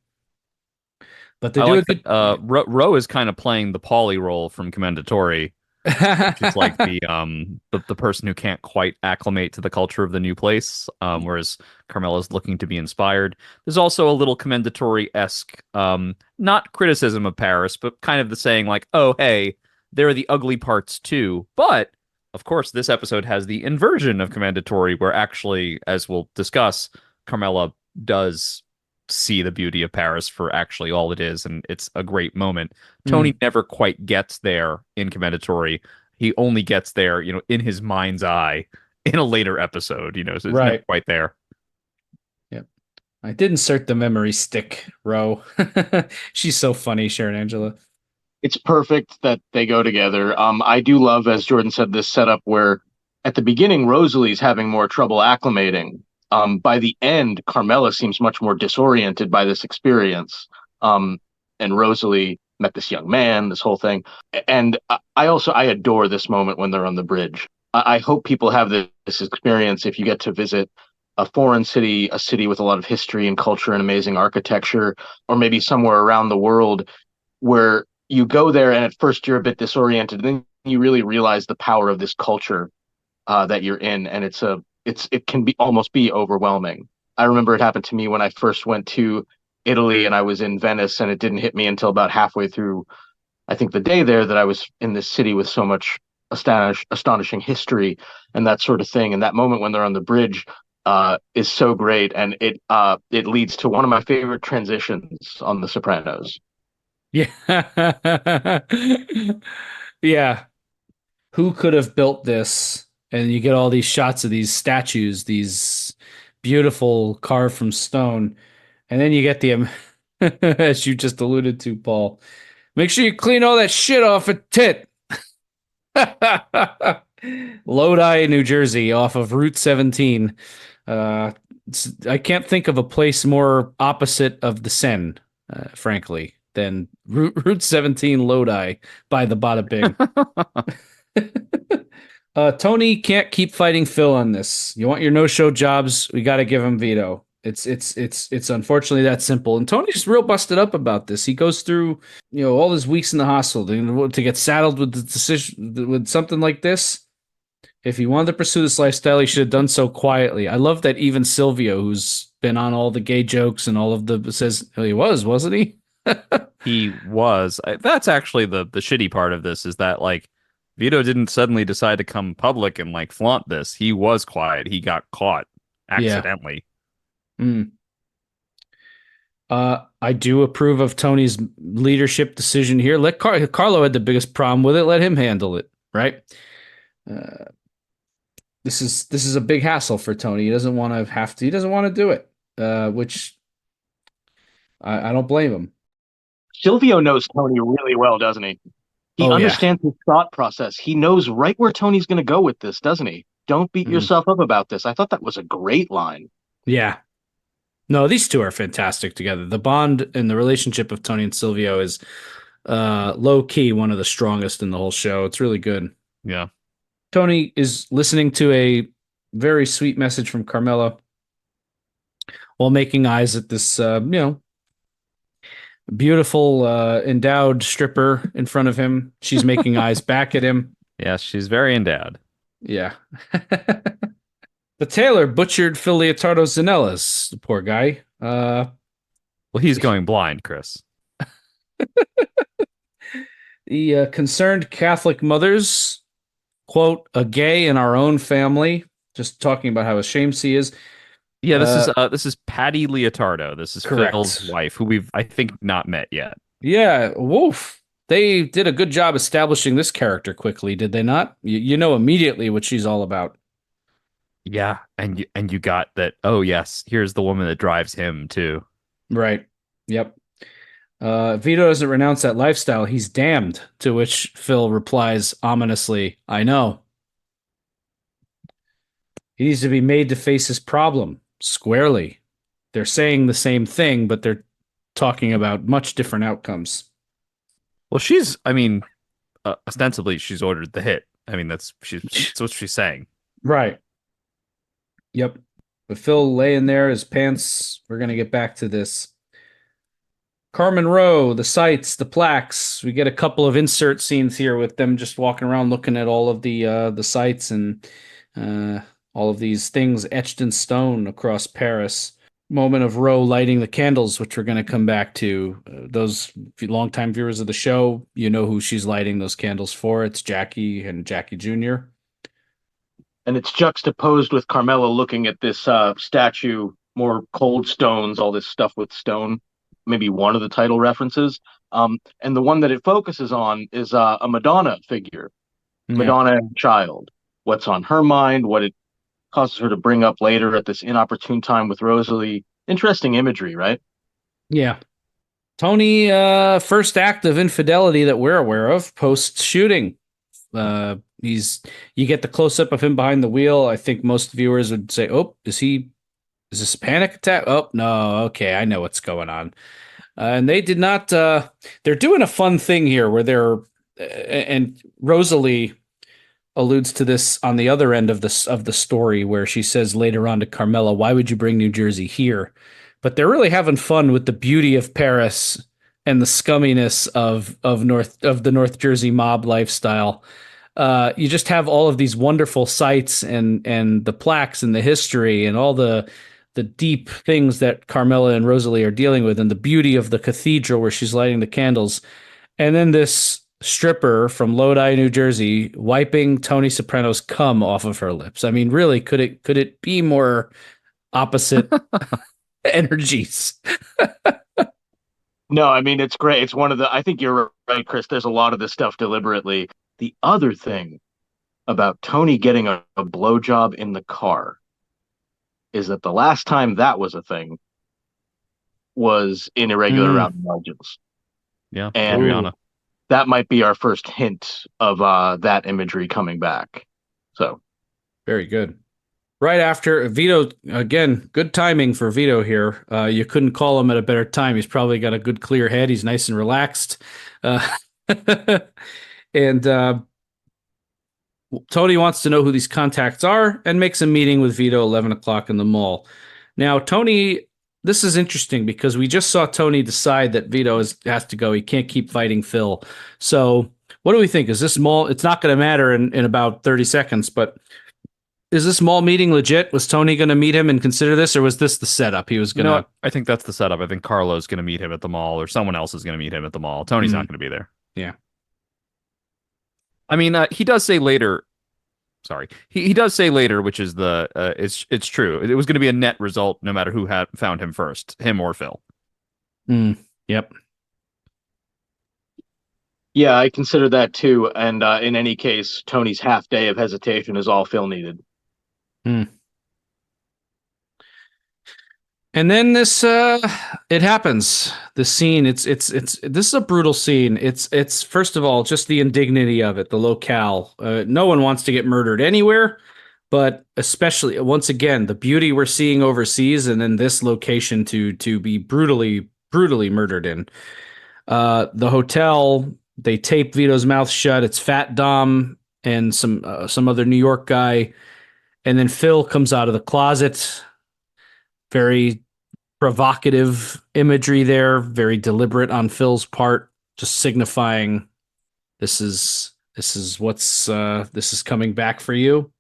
But they do a good. Ro is kind of playing the Paulie role from Commendatore. Which is like the person who can't quite acclimate to the culture of the new place, whereas Carmela's looking to be inspired. There's also a little Commendatore-esque, not criticism of Paris, but kind of the saying like, oh, hey, there are the ugly parts too. But, of course, this episode has the inversion of Commendatore, where actually, as we'll discuss, Carmela does see the beauty of Paris for actually all it is, and it's a great moment. Tony never quite gets there in Commendatore. He only gets there, in his mind's eye in a later episode, so it's never quite there. Yep. I did insert the memory stick, Ro. She's so funny, Sharon Angela. It's perfect that they go together. I do love, as Jordan said, this setup where at the beginning, Rosalie's having more trouble acclimating. By the end, Carmela seems much more disoriented by this experience. And Rosalie met this young man, this whole thing. And I adore this moment when they're on the bridge. I hope people have this experience if you get to visit a foreign city, a city with a lot of history and culture and amazing architecture, or maybe somewhere around the world where you go there and at first you're a bit disoriented, and then you really realize the power of this culture that you're in. And it can almost be overwhelming. I remember it happened to me when I first went to Italy and I was in Venice, and it didn't hit me until about halfway through, I think, the day there, that I was in this city with so much astonishing history and that sort of thing. And that moment when they're on the bridge is so great, and it leads to one of my favorite transitions on The Sopranos. Yeah. Yeah. Who could have built this? And you get all these shots of these statues, these beautiful carved from stone. And then you get the, as you just alluded to, Paul, make sure you clean all that shit off a tit. Lodi, New Jersey, off of Route 17. I can't think of a place more opposite of the Seine, frankly, than Route 17 Lodi by the Bada Bing. Tony can't keep fighting Phil on this. You want your no-show jobs? We got to give him Vito. It's unfortunately that simple. And Tony's real busted up about this. He goes through, all his weeks in the hospital to get saddled with the decision with something like this. If he wanted to pursue this lifestyle, he should have done so quietly. I love that even Silvio, who's been on all the gay jokes and all of says, oh, he wasn't he? He was. That's actually the shitty part of this is that like Vito didn't suddenly decide to come public and like flaunt this. He was quiet. He got caught Yeah. accidentally. Mm. I do approve of Tony's leadership decision here. Let Carlo had the biggest problem with it. Let him handle it, right? Uh, this is a big hassle for Tony. He doesn't want to have to. He doesn't want to do it, which I don't blame him. Silvio knows Tony really well, doesn't he? He Oh yeah, understands his thought process. He knows right where Tony's going to go with this, doesn't he? Don't beat Mm. yourself up about this. I thought that was a great line. yeah. No, these two are fantastic together. The bond and the relationship of Tony and Silvio is low key one of the strongest in the whole show. It's really good. Yeah. Tony is listening to a very sweet message from Carmela while making eyes at this, beautiful endowed stripper in front of him. She's making eyes back at him. Yeah, she's very endowed. Yeah. The tailor butchered Phil Leotardo's Zanellas, the poor guy. Well, he's going blind, Chris. The concerned Catholic mothers, quote, a gay in our own family, just talking about how ashamed she is. Yeah, this is Patty Leotardo. This is Correct. Phil's wife, who we've I think not met yet. Yeah, woof. They did a good job establishing this character quickly, did they not? You know immediately what she's all about. Yeah, and you got that. Oh yes, here's the woman that drives him too. Right. Yep. Vito doesn't renounce that lifestyle. He's damned. To which Phil replies ominously, I know. He needs to be made to face his problem squarely. They're saying the same thing, but they're talking about much different outcomes. Well, ostensibly she's ordered the hit. I mean, that's what she's saying. Right. Yep. But Phil laying there, his pants. We're going to get back to this. Carmen Rowe, the sights, the plaques. We get a couple of insert scenes here with them just walking around looking at all of the sights and all of these things etched in stone across Paris. Moment of Rowe lighting the candles, which we're going to come back to. Those longtime viewers of the show, you know who she's lighting those candles for. It's Jackie and Jackie Jr. And it's juxtaposed with Carmela looking at this statue, more cold stones, all this stuff with stone. Maybe one of the title references. And the one that it focuses on is a Madonna figure, Madonna and child. What's on her mind, what it causes her to bring up later at this inopportune time with Rosalie. Interesting imagery, right? Yeah. Tony, first act of infidelity that we're aware of post-shooting. You get the close-up of him behind the wheel. I think most viewers would say, oh, is this a panic attack? Oh, no. Okay, I know what's going on. And they did not. They're doing a fun thing here where and Rosalie alludes to this on the other end of the story, where she says later on to Carmela, "Why would you bring New Jersey here?" But they're really having fun with the beauty of Paris and the scumminess of the North Jersey mob lifestyle. You just have all of these wonderful sights and the plaques and the history and all the deep things that Carmela and Rosalie are dealing with, and the beauty of the cathedral where she's lighting the candles. And then this stripper from Lodi, New Jersey, wiping Tony Soprano's cum off of her lips. I mean, really, could it be more opposite energies? No, I mean, it's great. It's I think you're right, Chris. There's a lot of this stuff deliberately. The other thing about Tony getting a blowjob in the car is that the last time that was a thing was in Irregular Around the Margins. Yeah, and Rihanna. That might be our first hint of that imagery coming back. So, very good. Right after Vito, again, good timing for Vito here. You couldn't call him at a better time. He's probably got a good clear head. He's nice and relaxed. And Tony wants to know who these contacts are and makes a meeting with Vito 11 o'clock in the mall. Now, Tony, this is interesting because we just saw Tony decide that Vito has to go. He can't keep fighting Phil. So what do we think? Is this mall? It's not going to matter in about 30 seconds, but is this mall meeting legit? Was Tony going to meet him and consider this, or was this the setup? He was going to. I think that's the setup. I think Carlo's going to meet him at the mall, or someone else is going to meet him at the mall. Tony's not going to be there. Yeah. I mean, he does say later. Sorry, he does say later, which is it's true. It was going to be a net result, no matter who had found him first, him or Phil. Yep. Yeah, I consider that too. And in any case, Tony's half day of hesitation is all Phil needed. And then this it happens. The scene, this is a brutal scene. It's first of all just the indignity of it, the locale. No one wants to get murdered anywhere, but especially once again, the beauty we're seeing overseas and then this location to be brutally murdered in. The hotel, they tape Vito's mouth shut. It's Fat Dom and some other New York guy, and then Phil comes out of the closet. Very provocative imagery there, very deliberate on Phil's part, just signifying this is coming back for you.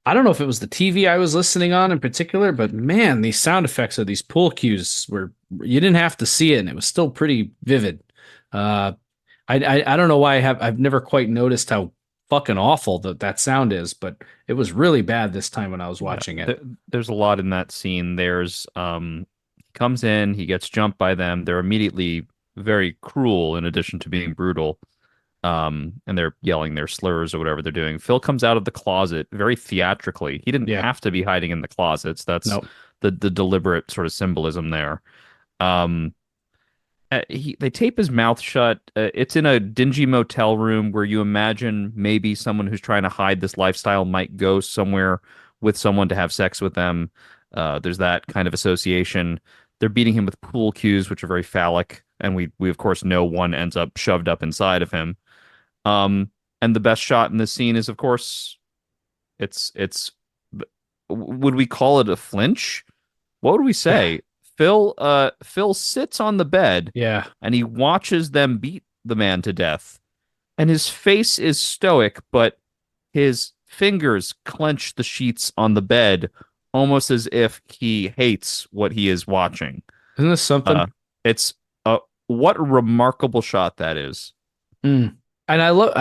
I don't know if it was the TV I was listening on in particular, but man, these sound effects of these pool cues were, you didn't have to see it, and it was still pretty vivid. I don't know why I've never quite noticed how fucking awful that sound is, but it was really bad this time when I was watching it. There's a lot in that scene. There's he comes in, he gets jumped by them. They're immediately very cruel in addition to being brutal. And they're yelling their slurs or whatever they're doing. Phil comes out of the closet very theatrically. He didn't have to be hiding in the closets. That's the deliberate sort of symbolism there. They tape his mouth shut. It's in a dingy motel room where you imagine maybe someone who's trying to hide this lifestyle might go somewhere with someone to have sex with them. There's that kind of association. They're beating him with pool cues, which are very phallic, and we of course know one ends up shoved up inside of him. And the best shot in this scene is, of course, it's would we call it a flinch? What would we say? Phil sits on the bed, and he watches them beat the man to death, and his face is stoic, but his fingers clench the sheets on the bed, almost as if he hates what he is watching. Isn't this something? It's what a remarkable shot that is. And I love,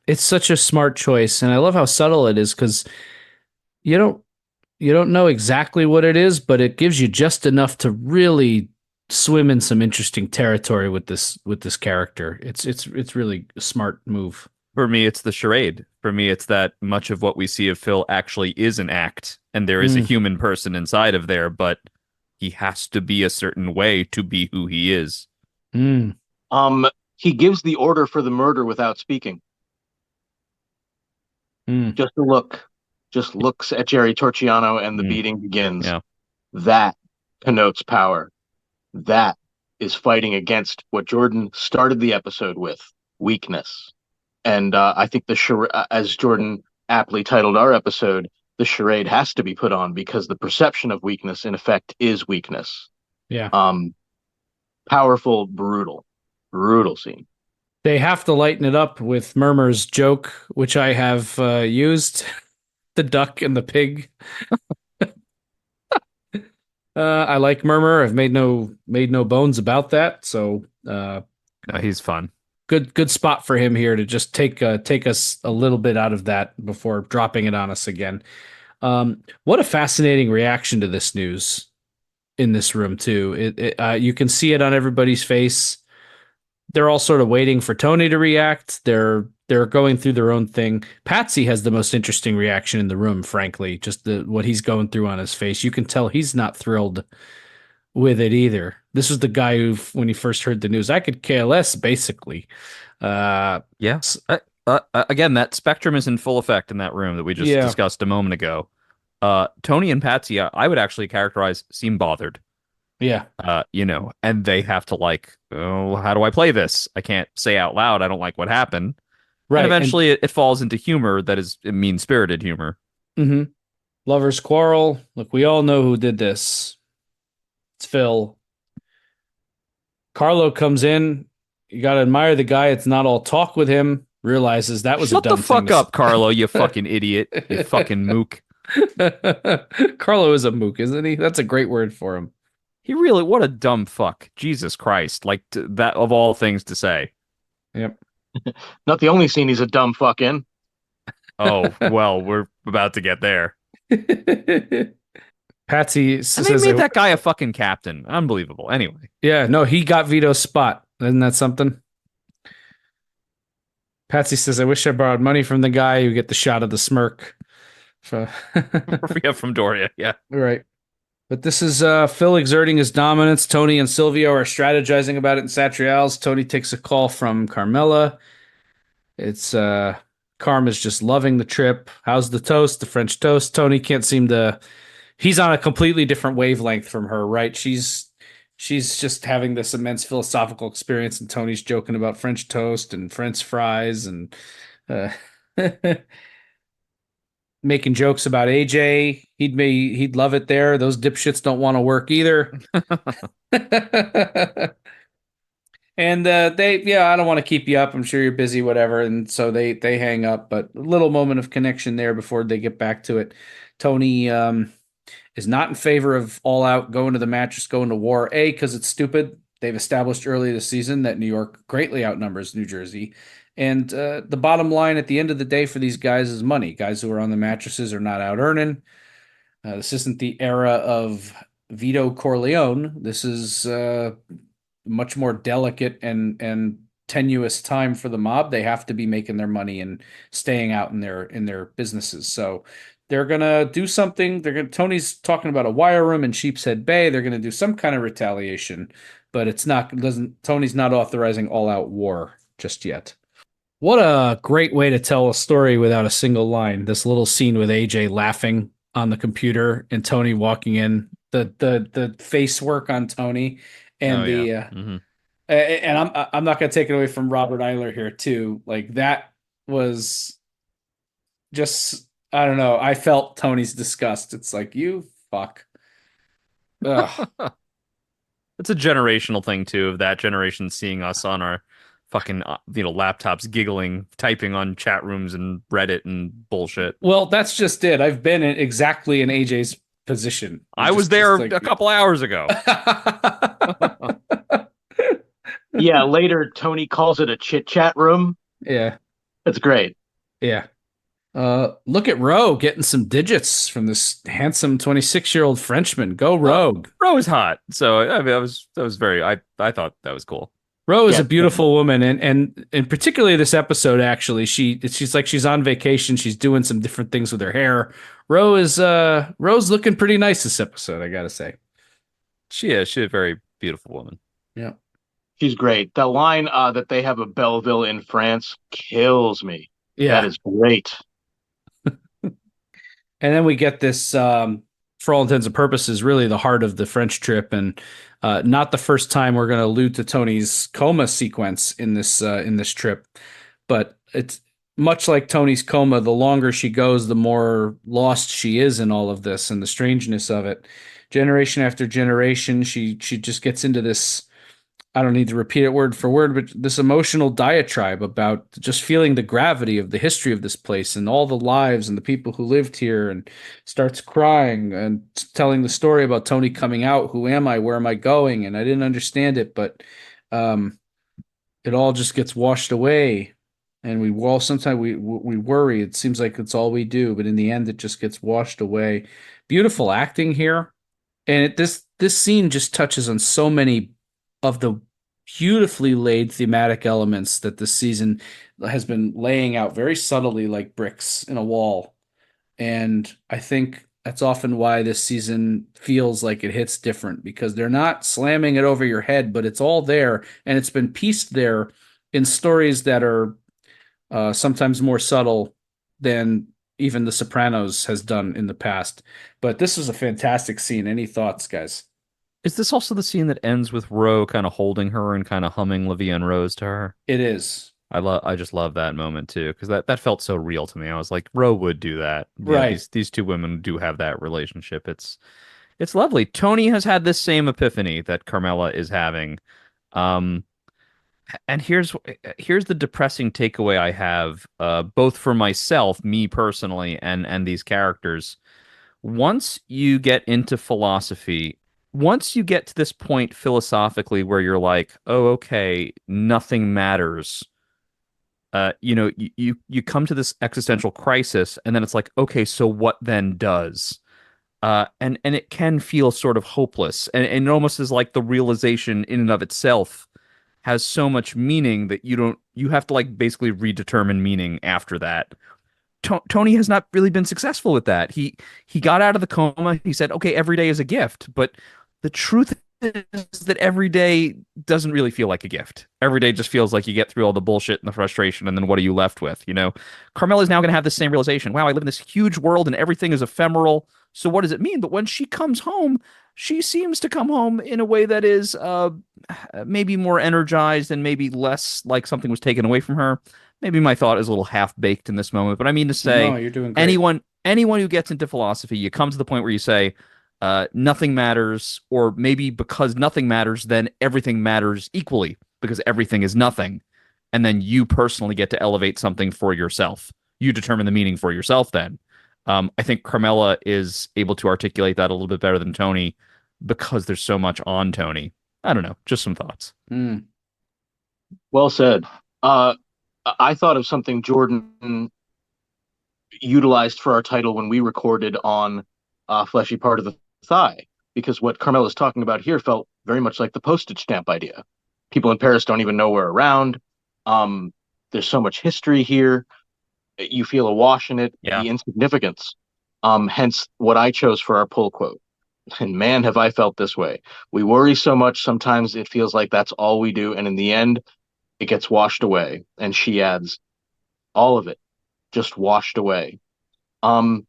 it's such a smart choice, and I love how subtle it is, because you don't know exactly what it is, but it gives you just enough to really swim in some interesting territory with this character. It's really a smart move. For me, it's the charade. For me, it's that much of what we see of Phil actually is an act, and there is a human person inside of there, but he has to be a certain way to be who he is. He gives the order for the murder without speaking. Just a look. Just looks at Jerry Torchiano, and the beating begins. Yeah. That connotes power. That is fighting against what Jordan started the episode with, weakness. And I think as Jordan aptly titled our episode, the charade has to be put on because the perception of weakness, in effect, is weakness. Yeah. Powerful, brutal scene. They have to lighten it up with Murmur's joke, which I have used. The duck and the pig. I like Murmur. I've made no bones about that. So no, he's fun. Good spot for him here to just take us a little bit out of that before dropping it on us again. What a fascinating reaction to this news in this room too. You can see it on everybody's face. They're all sort of waiting for Tony to react. They're going through their own thing. Patsy has the most interesting reaction in the room, frankly. Just what he's going through on his face. You can tell he's not thrilled with it either. This is the guy who, when he first heard the news, I could care less, basically. Yes. Again, that spectrum is in full effect in that room that we just discussed a moment ago. Tony and Patsy, I would actually characterize, seem bothered. Yeah. And they have to how do I play this? I can't say out loud, I don't like what happened. Right. And eventually it falls into humor that is mean-spirited humor. Mm-hmm. Lovers quarrel. Look, we all know who did this. It's Phil. Carlo comes in. You got to admire the guy. It's not all talk with him. Realizes that was a dumb thing. Shut the fuck up, Carlo, you fucking idiot. You fucking mook. Carlo is a mook, isn't he? That's a great word for him. He really, what a dumb fuck. Jesus Christ. Like that of all things to say. Yep. Not the only scene he's a dumb fuck in. Oh, well, we're about to get there. Patsy And they says, made that guy a fucking captain. Unbelievable. Anyway. yeah, no, he got Vito's spot. Isn't that something? Patsy says, I wish I borrowed money from the guy. You get the shot of the smirk. So, Yeah, from Doria. Yeah. right. But this is Phil exerting his dominance. Tony and Silvio are strategizing about it in Satrial's. Tony takes a call from Carmela. It's Carm is just loving the trip. How's the toast? The French toast. Tony can't seem to. He's on a completely different wavelength from her, right? She's just having this immense philosophical experience, and Tony's joking about French toast and French fries and uh, making jokes about AJ. He'd love it there. Those dipshits don't want to work either. And I don't want to keep you up. I'm sure you're busy, whatever. And so they hang up, but a little moment of connection there before they get back to it. Tony is not in favor of all out going to the mattress, going to war. A, because it's stupid. They've established early this season that New York greatly outnumbers New Jersey. And the bottom line at the end of the day for these guys is money. Guys who are on the mattresses are not out earning. This isn't the era of Vito Corleone. This is much more delicate and tenuous time for the mob. They have to be making their money and staying out in their businesses. So they're gonna do something. Tony's talking about a wire room in Sheepshead Bay. They're gonna do some kind of retaliation, but Tony's not authorizing all out war just yet. What a great way to tell a story without a single line. This little scene with AJ laughing on the computer and Tony walking in, the face work on Tony and and I'm not going to take it away from Robert Eiler here too. Like that was just, I don't know. I felt Tony's disgust. It's like, you fuck. Ugh. It's a generational thing too, of that generation seeing us on our fucking laptops giggling, typing on chat rooms and Reddit and bullshit. Well, that's just it. I've been exactly in AJ's position. I was there a couple hours ago. Yeah, later Tony calls it a chit chat room. Yeah. It's great. Yeah. Look at Roe getting some digits from this handsome 26-year-old Frenchman. Go Rogue. Roe is hot. So I mean, I thought that was cool. Roe is a beautiful woman, and particularly this episode, actually, she's like she's on vacation. She's doing some different things with her hair. Roe's looking pretty nice this episode, I gotta say. She's a very beautiful woman. Yeah. She's great. The line that they have a Belleville in France kills me. Yeah. That is great. And then we get this, for all intents and purposes, really the heart of the French trip, and not the first time we're going to allude to Tony's coma sequence in this trip, but it's much like Tony's coma. The longer she goes, the more lost she is in all of this and the strangeness of it. Generation after generation, she just gets into this. I don't need to repeat it word for word, but this emotional diatribe about just feeling the gravity of the history of this place and all the lives and the people who lived here, and starts crying and telling the story about Tony coming out. Who am I? Where am I going? And I didn't understand it, but it all just gets washed away. And sometimes we worry. It seems like it's all we do, but in the end, it just gets washed away. Beautiful acting here. And this scene just touches on so many of the beautifully laid thematic elements that this season has been laying out very subtly like bricks in a wall. And I think that's often why this season feels like it hits different, because they're not slamming it over your head, but it's all there, and it's been pieced there in stories that are sometimes more subtle than even The Sopranos has done in the past. But this was a fantastic scene. Any thoughts, guys? Is this also the scene that ends with Roe kind of holding her and kind of humming La Vie en Rose to her? It is. I just love that moment too, because that felt so real to me. I was like, Roe would do that. Right. Yeah, these two women do have that relationship. It's lovely. Tony has had this same epiphany that Carmela is having. And here's the depressing takeaway I have, both for myself, me personally, and these characters. Once you get into philosophy, once you get to this point philosophically where you're like, oh, okay, nothing matters. You come to this existential crisis, and then it's like, okay, so what then does? And it can feel sort of hopeless, and it almost is like the realization in and of itself has so much meaning that you have to like basically redetermine meaning after that. Tony has not really been successful with that. He got out of the coma. He said, "Okay, every day is a gift," but the truth is that every day doesn't really feel like a gift. Every day just feels like you get through all the bullshit and the frustration, and then what are you left with? Carmela is now going to have the same realization. Wow, I live in this huge world, and everything is ephemeral. So what does it mean? But when she comes home, she seems to come home in a way that is maybe more energized and maybe less like something was taken away from her. Maybe my thought is a little half baked in this moment, but I mean to say, No, you're doing great. anyone who gets into philosophy, you come to the point where you say, nothing matters, or maybe because nothing matters, then everything matters equally because everything is nothing, and then you personally get to elevate something for yourself. You determine the meaning for yourself. Then, I think Carmela is able to articulate that a little bit better than Tony because there's so much on Tony. I don't know, just some thoughts. Well said. I thought of something Jordan utilized for our title when we recorded on Fleshy Part of the Thigh, because what Carmel is talking about here felt very much like the postage stamp idea. People in Paris don't even know we're around. There's so much history here. You feel awash in it, Yeah. the insignificance. Hence what I chose for our pull quote. And man, have I felt this way. We worry so much, sometimes it feels like that's all we do. And in the end, it gets washed away. And she adds, all of it just washed away. And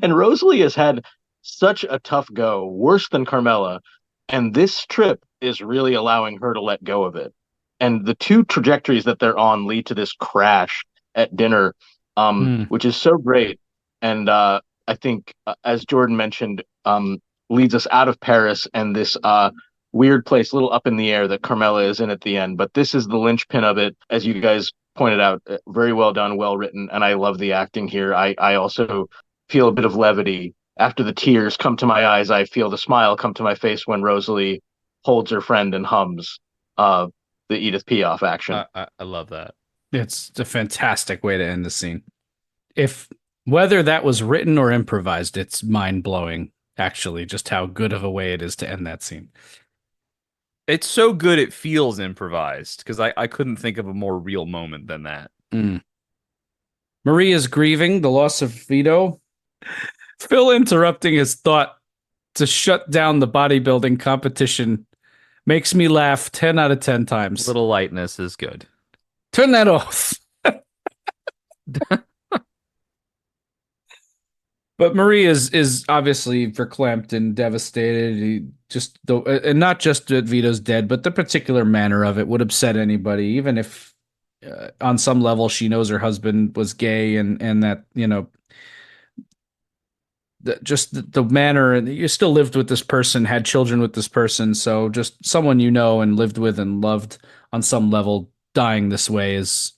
Rosalie has had such a tough go, worse than Carmela. And this trip is really allowing her to let go of it. And the two trajectories that they're on lead to this crash at dinner, which is so great. And I think, as Jordan mentioned, leads us out of Paris and this weird place, a little up in the air that Carmela is in at the end. But this is the linchpin of it, as you guys pointed out. Very well done, well written, and I love the acting here. I also feel a bit of levity. After the tears come to my eyes, I feel the smile come to my face when Rosalie holds her friend and hums the Edith Piaf action. I love that. It's a fantastic way to end the scene. Whether that was written or improvised, it's mind-blowing, actually, just how good of a way it is to end that scene. It's so good it feels improvised, because I couldn't think of a more real moment than that. Marie is grieving the loss of Vito. Phil interrupting his thought to shut down the bodybuilding competition makes me laugh 10 out of 10 times. Little lightness is good. Turn that off. But Marie is obviously verklempt and devastated. And not just that Vito's dead, but the particular manner of it would upset anybody, even if on some level she knows her husband was gay and that, the manner, and you still lived with this person, had children with this person. So just someone and lived with and loved on some level dying this way is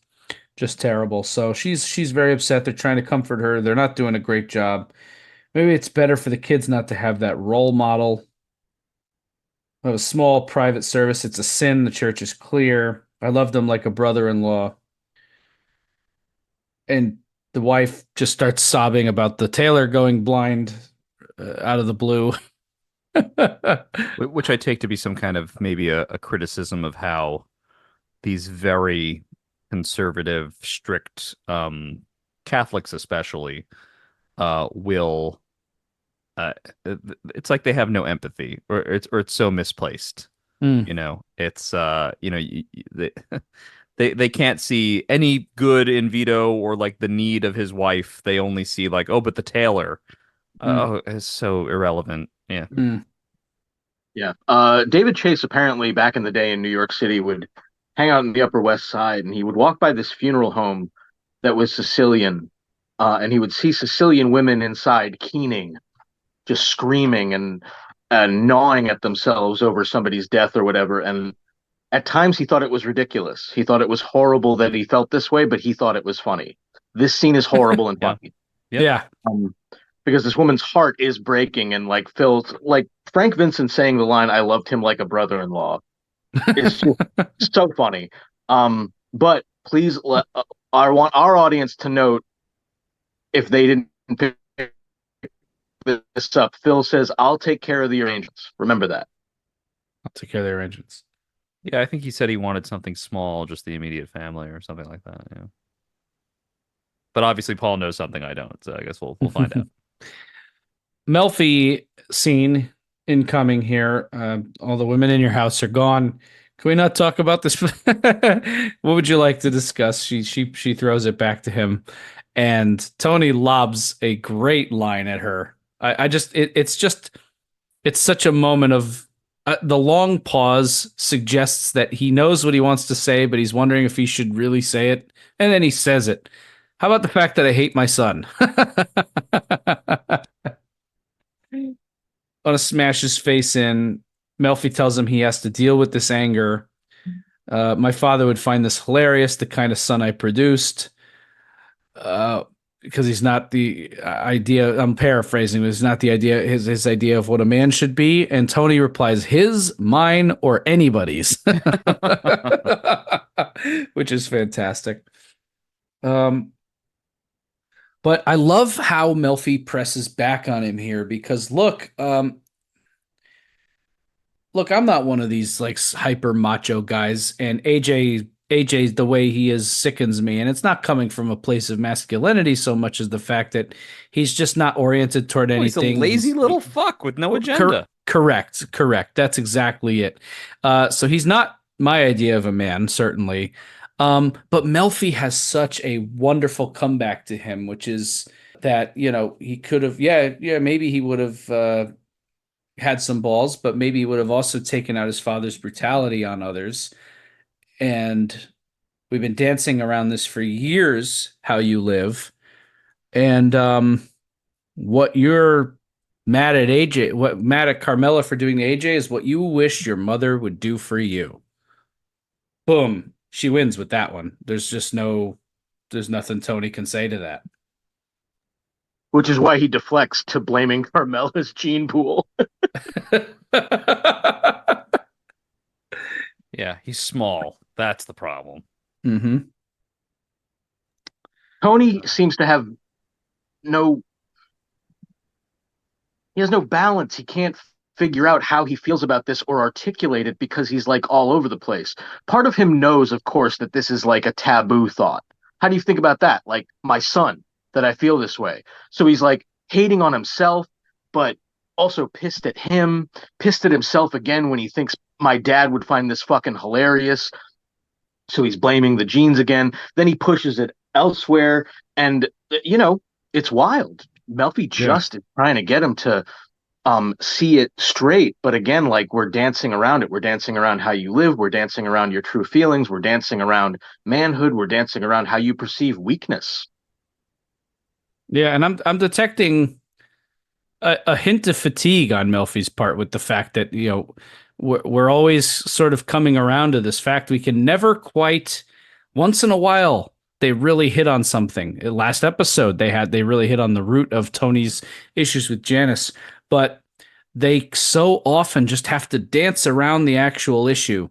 just terrible. So she's very upset. They're trying to comfort her. They're not doing a great job. Maybe it's better for the kids not to have that role model of a small private service. It's a sin. The church is clear. I loved him like a brother-in-law. And the wife just starts sobbing about the tailor going blind out of the blue. Which I take to be some kind of maybe a criticism of how these very conservative, strict Catholics especially will it's like they have no empathy, or it's so misplaced. It's they can't see any good in Vito or like the need of his wife. They only see like, oh, but the tailor, it's so irrelevant. Yeah. Yeah. David Chase apparently back in the day in New York City would hang out in the Upper West Side, and he would walk by this funeral home that was Sicilian, and he would see Sicilian women inside keening, just screaming and gnawing at themselves over somebody's death or whatever. And At times, he thought it was ridiculous. He thought it was horrible that he felt this way, but he thought it was funny. This scene is horrible and Yeah. funny. Yep. Yeah. Because this woman's heart is breaking, and like Phil's, like Frank Vincent saying the line, "I loved him like a brother-in-law," is just so funny. But please I want our audience to note, if they didn't pick this up, Phil says, "I'll take care of the arrangements." Remember that. I'll take care of the arrangements. Yeah, I think he said he wanted something small, just the immediate family or something like that. Yeah. But obviously Paul knows something I don't, so I guess we'll find out. Melfi scene incoming here. All the women in your house are gone. Can we not talk about this? What would you like to discuss? She throws it back to him, and Tony lobs a great line at her. It's such a moment of the long pause suggests that he knows what he wants to say, but he's wondering if he should really say it, and then he says it. How about the fact that I hate my son? Want to smash his face in. Melfi tells him he has to deal with this anger. My father would find this hilarious, the kind of son I produced. Because he's not the idea, I'm paraphrasing, it's not the idea, his idea of what a man should be. And Tony replies, his, mine, or anybody's. Which is fantastic. But I love how Melfi presses back on him here because look, I'm not one of these like hyper macho guys, and AJ, the way he is sickens me, and it's not coming from a place of masculinity so much as the fact that he's just not oriented toward anything. He's a lazy little fuck with no agenda. Correct. That's exactly it. So he's not my idea of a man, certainly. But Melfi has such a wonderful comeback to him, which is that, he could have, maybe he would have had some balls, but maybe he would have also taken out his father's brutality on others. And we've been dancing around this for years, how you live. And what you're mad at Carmela for doing to AJ is what you wish your mother would do for you. Boom. She wins with that one. There's nothing Tony can say to that. Which is why he deflects to blaming Carmela's gene pool. Yeah, he's small. That's the problem. Mm-hmm. Tony seems to have no balance. He can't figure out how he feels about this or articulate it because he's like all over the place. Part of him knows, of course, that this is like a taboo thought. How do you think about that? Like, my son, that I feel this way. So he's like hating on himself, but also pissed at him, pissed at himself again when he thinks my dad would find this fucking hilarious. So he's blaming the genes again. Then he pushes it elsewhere. And, it's wild. Melfi just is trying to get him to see it straight. But again, like, we're dancing around it. We're dancing around how you live. We're dancing around your true feelings. We're dancing around manhood. We're dancing around how you perceive weakness. Yeah, and I'm detecting a hint of fatigue on Melfi's part with the fact that, we're always sort of coming around to this fact we can never quite, once in a while, they really hit on something. Last episode, they really hit on the root of Tony's issues with Janice, but they so often just have to dance around the actual issue.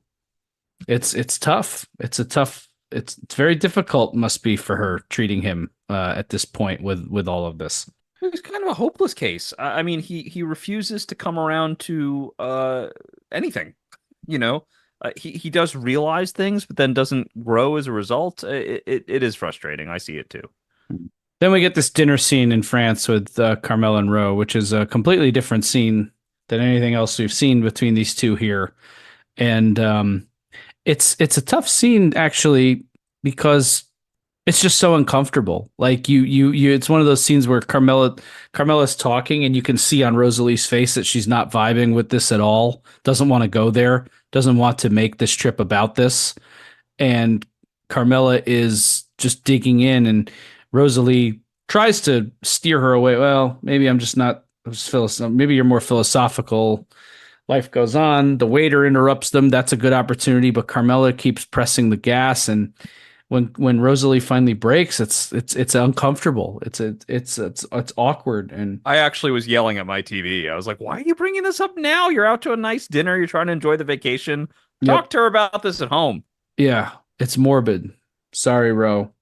It's tough. It's very difficult, must be, for her treating him at this point with all of this. He's kind of a hopeless case. I mean, he refuses to come around to anything. He does realize things, but then doesn't grow as a result. It is frustrating. I see it too. Then we get this dinner scene in France with Carmela and Ro, which is a completely different scene than anything else we've seen between these two here. And it's a tough scene, actually, because it's just so uncomfortable. Like you it's one of those scenes where Carmela's talking and you can see on Rosalie's face that she's not vibing with this at all, doesn't want to go there, doesn't want to make this trip about this. And Carmela is just digging in, and Rosalie tries to steer her away. Well, maybe I'm just not, maybe you're more philosophical life goes on. The waiter interrupts them. That's a good opportunity, but Carmela keeps pressing the gas, and when Rosalie finally breaks, it's uncomfortable. It's awkward, and I actually was yelling at my TV. I was like, "Why are you bringing this up now? You're out to a nice dinner. You're trying to enjoy the vacation. yep, Talk to her about this at home." yeah, it's morbid. Sorry, Ro.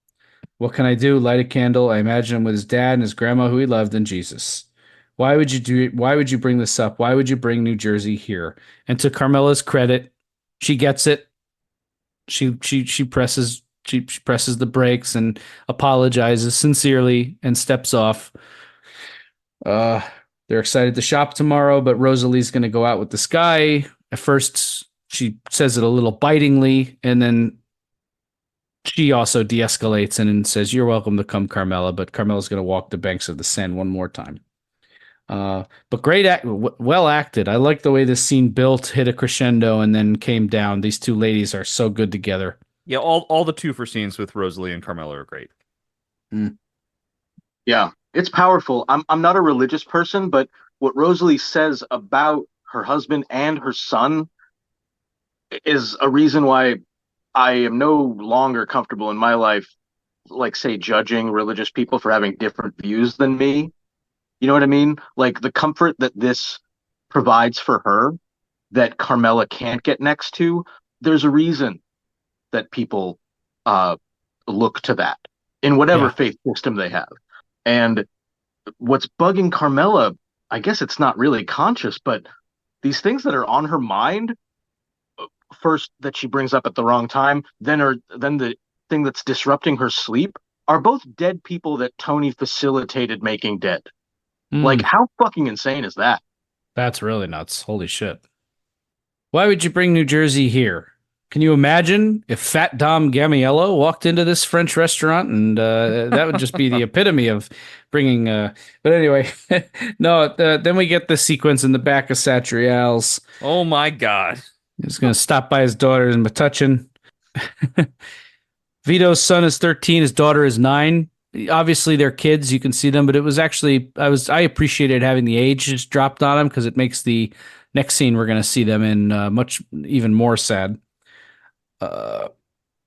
What can I do? Light a candle. I imagine him with his dad and his grandma who he loved and Jesus. Why would you bring this up? Why would you bring New Jersey here? And to Carmela's credit, she gets it. She presses the brakes and apologizes sincerely and steps off. Uh they're excited to shop tomorrow, but Rosalie's gonna go out with this guy. At first, she says it a little bitingly, and then she also de-escalates and says, "You're welcome to come, Carmela," but Carmela's going to walk the banks of the Seine one more time. But well acted. I like the way this scene built, hit a crescendo, and then came down. These two ladies are so good together. Yeah, all the two for scenes with Rosalie and Carmela are great. Yeah, it's powerful. I'm not a religious person, but what Rosalie says about her husband and her son is a reason why I am no longer comfortable in my life, like, say, judging religious people for having different views than me. You know what I mean? Like, the comfort that this provides for her that Carmela can't get next to, there's a reason that people look to that in whatever faith system they have. And what's bugging Carmela, I guess it's not really conscious, but these things that are on her mind, first that she brings up at the wrong time, then the thing that's disrupting her sleep, are both dead people that Tony facilitated making dead. Like, how fucking insane is that? That's really nuts. Holy shit. Why would you bring New Jersey here? Can you imagine if Fat Dom Gamiello walked into this French restaurant? And that would just be the epitome of bringing... But anyway, no. Then we get the sequence in the back of Satriale's. Oh my God. He's going to stop by his daughter in Metuchen. Vito's son is 13. His daughter is 9. Obviously, they're kids. You can see them, but it was actually... I appreciated having the age just dropped on them because it makes the next scene we're going to see them in much even more sad.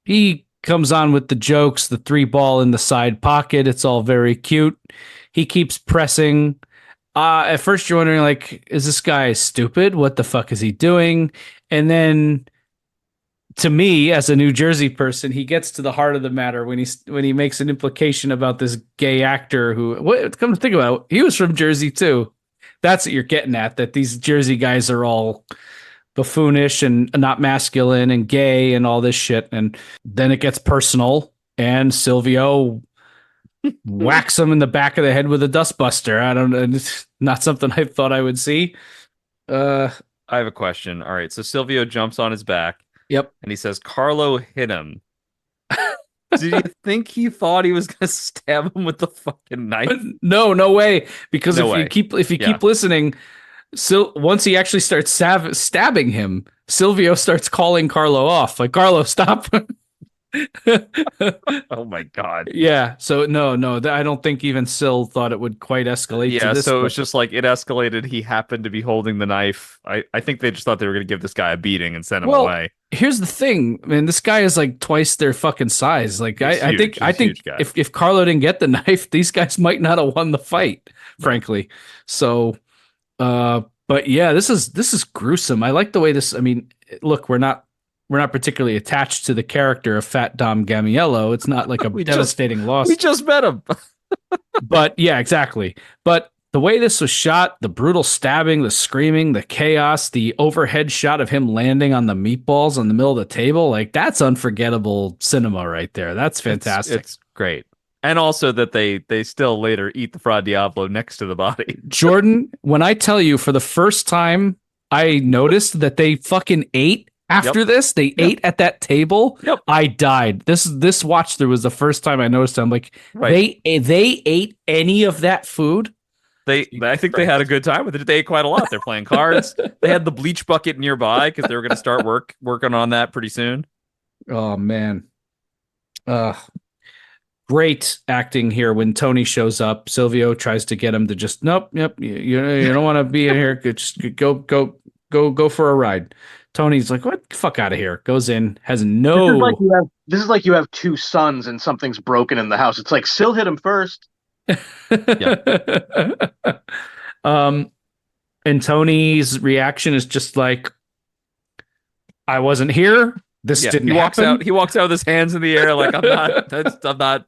He comes on with the jokes, the 3-ball in the side pocket. It's all very cute. He keeps pressing. At first you're wondering, like, is this guy stupid? What the fuck is he doing? And then, to me, as a New Jersey person, he gets to the heart of the matter when he makes an implication about this gay actor who, come to think about it, he was from Jersey too. That's what you're getting at, that these Jersey guys are all buffoonish and not masculine and gay and all this shit. And then it gets personal, and Silvio whacks him in the back of the head with a dustbuster. I don't know. It's not something I thought I would see. I have a question. All right. So Silvio jumps on his back. Yep. And he says, Carlo hit him. Did you think he thought he was going to stab him with the fucking knife? No way. Because No way. if you keep listening, so once he actually starts stabbing him, Silvio starts calling Carlo off. Like, Carlo, stop. Oh my God. Yeah. So no, I don't think even Sil thought it would quite escalate to this. So it was just like it escalated. He happened to be holding the knife. I think they just thought they were going to give this guy a beating and send him away. Here's the thing, man. This guy is like twice their fucking size. Like, I think if Carlo didn't get the knife, these guys might not have won the fight, frankly. So, but yeah, this is gruesome. I like the way this. I mean, look, we're not particularly attached to the character of Fat Dom Gamiello. It's not like a devastating loss. We just met him. But yeah, exactly. But the way this was shot, the brutal stabbing, the screaming, the chaos, the overhead shot of him landing on the meatballs in the middle of the table, like, that's unforgettable cinema right there. That's fantastic. It's great. And also that they still later eat the Fra Diavolo next to the body. Jordan, when I tell you, for the first time, I noticed that they fucking ate after this. They ate at that table. Yep. I died. This watch through was the first time I noticed. I'm like, they ate any of that food. I think they had a good time with it. They ate quite a lot. They're playing cards. They had the bleach bucket nearby because they were going to start working on that pretty soon. Oh man. Great acting here when Tony shows up. Silvio tries to get him to just, nope, you don't want to be in here. Just go Go for a ride. Tony's like, what? Fuck out of here. Goes in, has This is like you have two sons and something's broken in the house. It's like, Syl hit him first. And Tony's reaction is just like, I wasn't here. This didn't happen. He walks out with his hands in the air like, I'm not,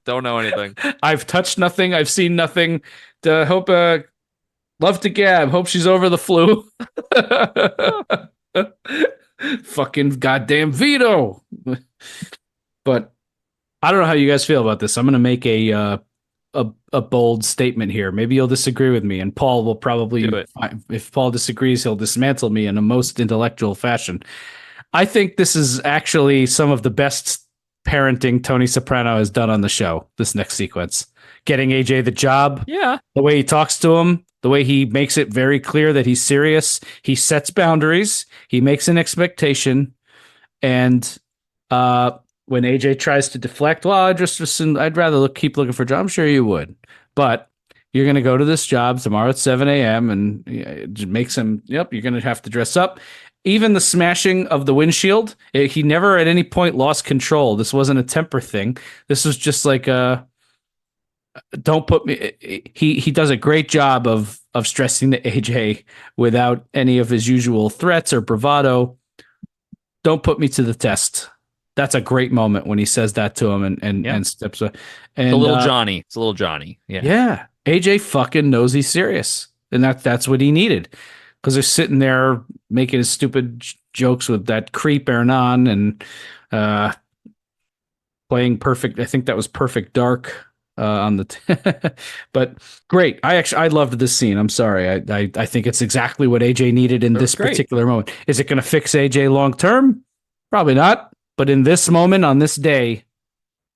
don't know anything. I've touched nothing. I've seen nothing. Love to gab. Hope she's over the flu. Fucking goddamn Vito. But I don't know how you guys feel about this. I'm going to make a bold statement here. Maybe you'll disagree with me, and Paul will probably do it. If Paul disagrees, he'll dismantle me in a most intellectual fashion. I think this is actually some of the best parenting Tony Soprano has done on the show. This next sequence, getting AJ the job, the way he talks to him, the way he makes it very clear that he's serious. He sets boundaries. He makes an expectation, and when AJ tries to deflect, well, I'd rather keep looking for a job. I'm sure you would, but you're going to go to this job tomorrow at 7 a.m. and it makes him, you're going to have to dress up. Even the smashing of the windshield, he never at any point lost control. This wasn't a temper thing. This was just like don't put me. He does a great job of stressing to AJ without any of his usual threats or bravado. Don't put me to the test. That's a great moment when he says that to him and steps up. And it's a little Johnny. It's a little Johnny. Yeah. AJ fucking knows he's serious, and that's what he needed, because they're sitting there making his stupid jokes with that creep Hernan and playing Perfect. I think that was Perfect Dark on the. But great. I loved this scene. I'm sorry. I think it's exactly what AJ needed in this particular moment. Is it going to fix AJ long term? Probably not. But in this moment, on this day,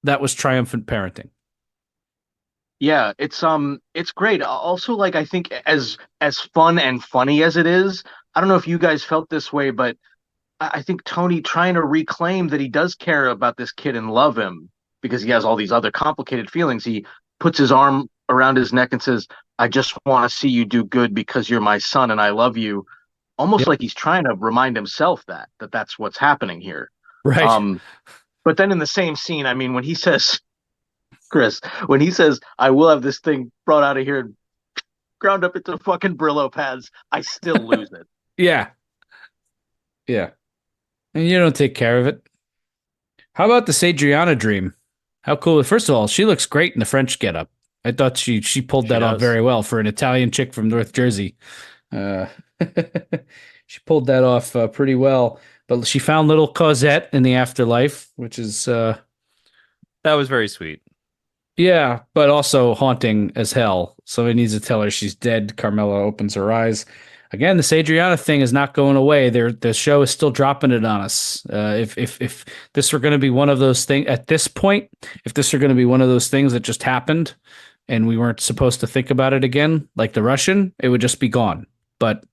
that was triumphant parenting. Yeah, it's great. Also, like, I think as fun and funny as it is, I don't know if you guys felt this way, but I think Tony trying to reclaim that he does care about this kid and love him because he has all these other complicated feelings. He puts his arm around his neck and says, I just want to see you do good because you're my son and I love you. Almost like he's trying to remind himself that that's what's happening here. Right. But then in the same scene, I mean, when he says, Chris, when he says, I will have this thing brought out of here and ground up into fucking Brillo pads, I still lose it. Yeah. And you don't take care of it. How about this Adriana dream? How cool. First of all, she looks great in the French getup. I thought she pulled that off very well for an Italian chick from North Jersey. She pulled that off pretty well. But she found little Cosette in the afterlife, which is... that was very sweet. Yeah, but also haunting as hell. So he needs to tell her she's dead. Carmela opens her eyes. Again, this Adriana thing is not going away. The show is still dropping it on us. If this were going to be one of those things... At this point, if this were going to be one of those things that just happened and we weren't supposed to think about it again, like the Russian, it would just be gone. But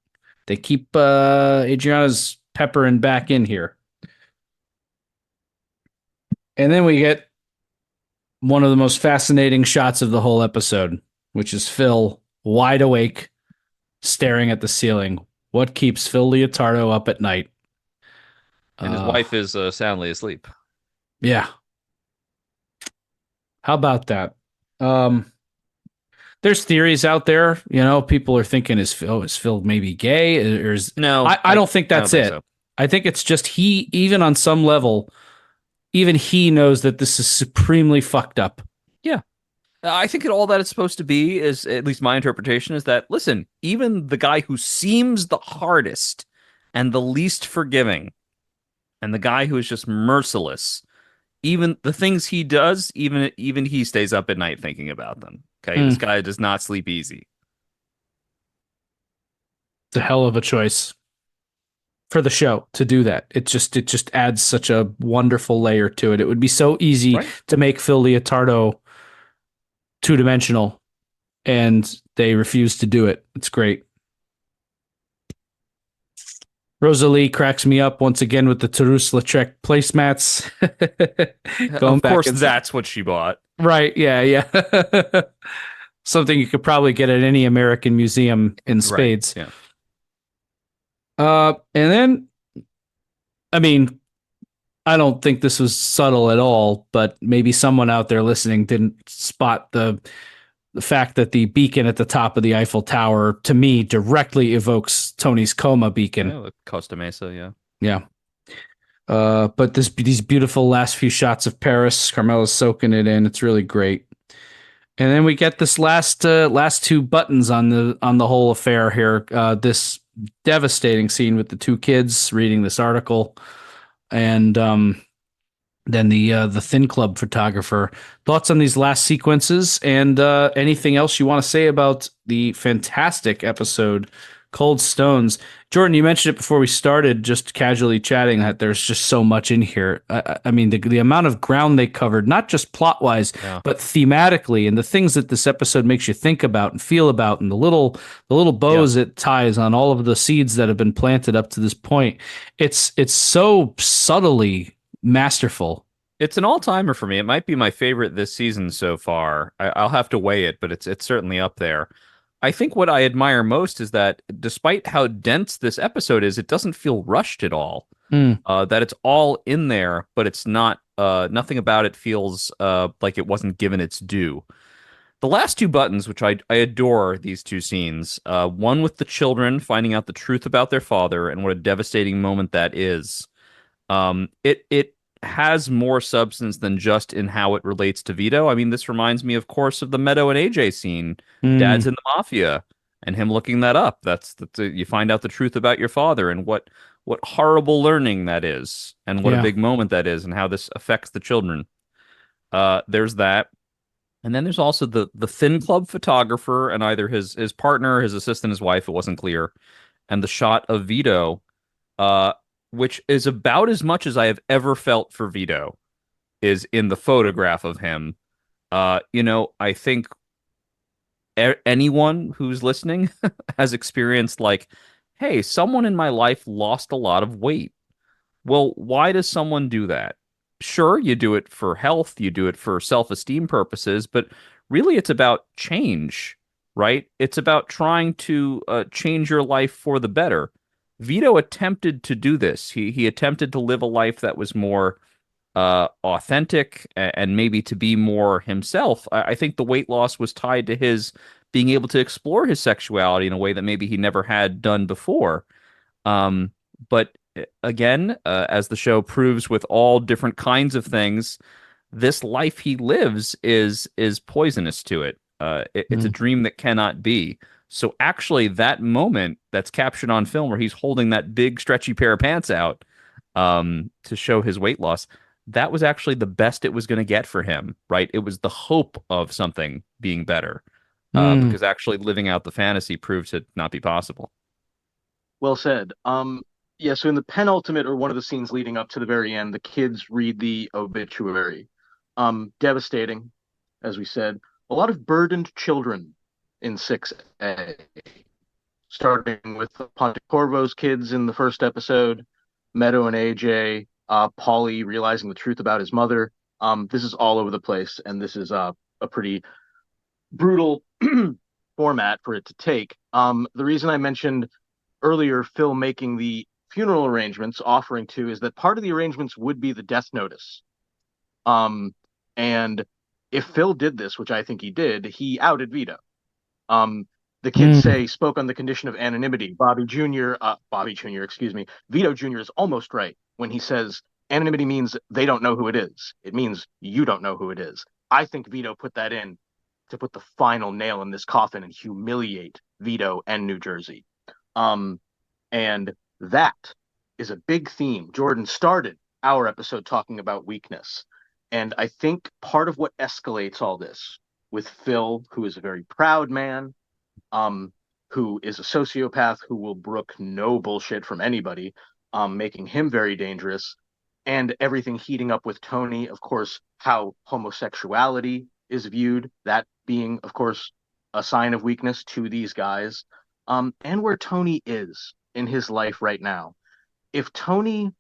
they keep Adriana's... peppering back in here. And then we get one of the most fascinating shots of the whole episode, which is Phil wide awake, staring at the ceiling. What keeps Phil Leotardo up at night? And his wife is soundly asleep. Yeah. How about that? There's theories out there, people are thinking, is Phil maybe gay? No, I don't think that's it. So. I think it's just he, even on some level, even he knows that this is supremely fucked up. Yeah. I think all that it's supposed to be is, at least my interpretation, is that, listen, even the guy who seems the hardest and the least forgiving and the guy who is just merciless, even the things he does, even he stays up at night thinking about them. Okay, This guy does not sleep easy. It's a hell of a choice for the show to do that. It just adds such a wonderful layer to it. It would be so easy to make Phil Leotardo two-dimensional, and they refuse to do it. It's great. Rosalie cracks me up once again with the Toulouse-Lautrec placemats. Of course, that's what she bought. Right, yeah. Something you could probably get at any American museum in spades. Right, yeah. And then, I mean, I don't think this was subtle at all, but maybe someone out there listening didn't spot the fact that the beacon at the top of the Eiffel Tower, to me, directly evokes Tony's coma beacon. Yeah, the Costa Mesa, yeah. Yeah. But these beautiful last few shots of Paris, Carmela's soaking it in. It's really great. And then we get this last two buttons on the whole affair here. This devastating scene with the two kids reading this article, and then the Thin Club photographer. Thoughts on these last sequences, and anything else you want to say about the fantastic episode Cold Stones? Jordan, you mentioned it before we started, just casually chatting, that there's just so much in here. I mean, the amount of ground they covered, not just plot wise, Yeah. but thematically, and the things that this episode makes you think about and feel about, and the little bows it ties on all of the seeds that have been planted up to this point. It's so subtly masterful. It's an all-timer for me. It might be my favorite this season so far. I'll have to weigh it, but it's certainly up there. I think what I admire most is that despite how dense this episode is, it doesn't feel rushed at all. Mm. That it's all in there, but it's not. Nothing about it feels like it wasn't given its due. The last two buttons, which I adore these two scenes. One with the children finding out the truth about their father, and what a devastating moment that is. It has more substance than just in how it relates to Vito. I mean, this reminds me, of course, of the Meadow and AJ scene. Dad's in the mafia, and him looking that up. That's you find out the truth about your father, and what horrible learning that is, and what a Yeah. big moment that is, and how this affects the children. There's that. And then there's also the Thin Club photographer and either his partner, his assistant, his wife, it wasn't clear, and the shot of Vito, uh, which is about as much as I have ever felt for Vito, is in the photograph of him. I think anyone who's listening has experienced like, hey, someone in my life lost a lot of weight. Well, why does someone do that? Sure, you do it for health, you do it for self-esteem purposes, but really it's about change, right? It's about trying to change your life for the better. Vito attempted to do this. He attempted to live a life that was more authentic and maybe to be more himself. I think the weight loss was tied to his being able to explore his sexuality in a way that maybe he never had done before. But again, as the show proves with all different kinds of things, this life he lives is poisonous to it. It's a dream that cannot be. So actually, that moment that's captured on film where he's holding that big stretchy pair of pants out to show his weight loss, that was actually the best it was going to get for him, right? It was the hope of something being better, because actually living out the fantasy proves it not be possible. Well said. Yeah, so in the penultimate or one of the scenes leading up to the very end, the kids read the obituary. Devastating, as we said. A lot of burdened children in 6A, starting with Pontecorvo's kids in the first episode, Meadow and AJ, Paulie realizing the truth about his mother. This is all over the place, and this is a pretty brutal format for it to take. The reason I mentioned earlier Phil making the funeral arrangements, offering to, is that part of the arrangements would be the death notice. And if Phil did this, which I think he did, he outed Vito. The kids say spoke on the condition of anonymity. Bobby Jr., excuse me, Vito Jr. is almost right when he says anonymity means they don't know who it is. It means you don't know who it is. I think Vito put that in to put the final nail in this coffin and humiliate Vito and New Jersey. And that is a big theme. Jordan started our episode talking about weakness. And I think part of what escalates all this with Phil, who is a very proud man, who is a sociopath who will brook no bullshit from anybody, making him very dangerous, and everything heating up with Tony, of course, how homosexuality is viewed, that being, of course, a sign of weakness to these guys, and where Tony is in his life right now. If Tony,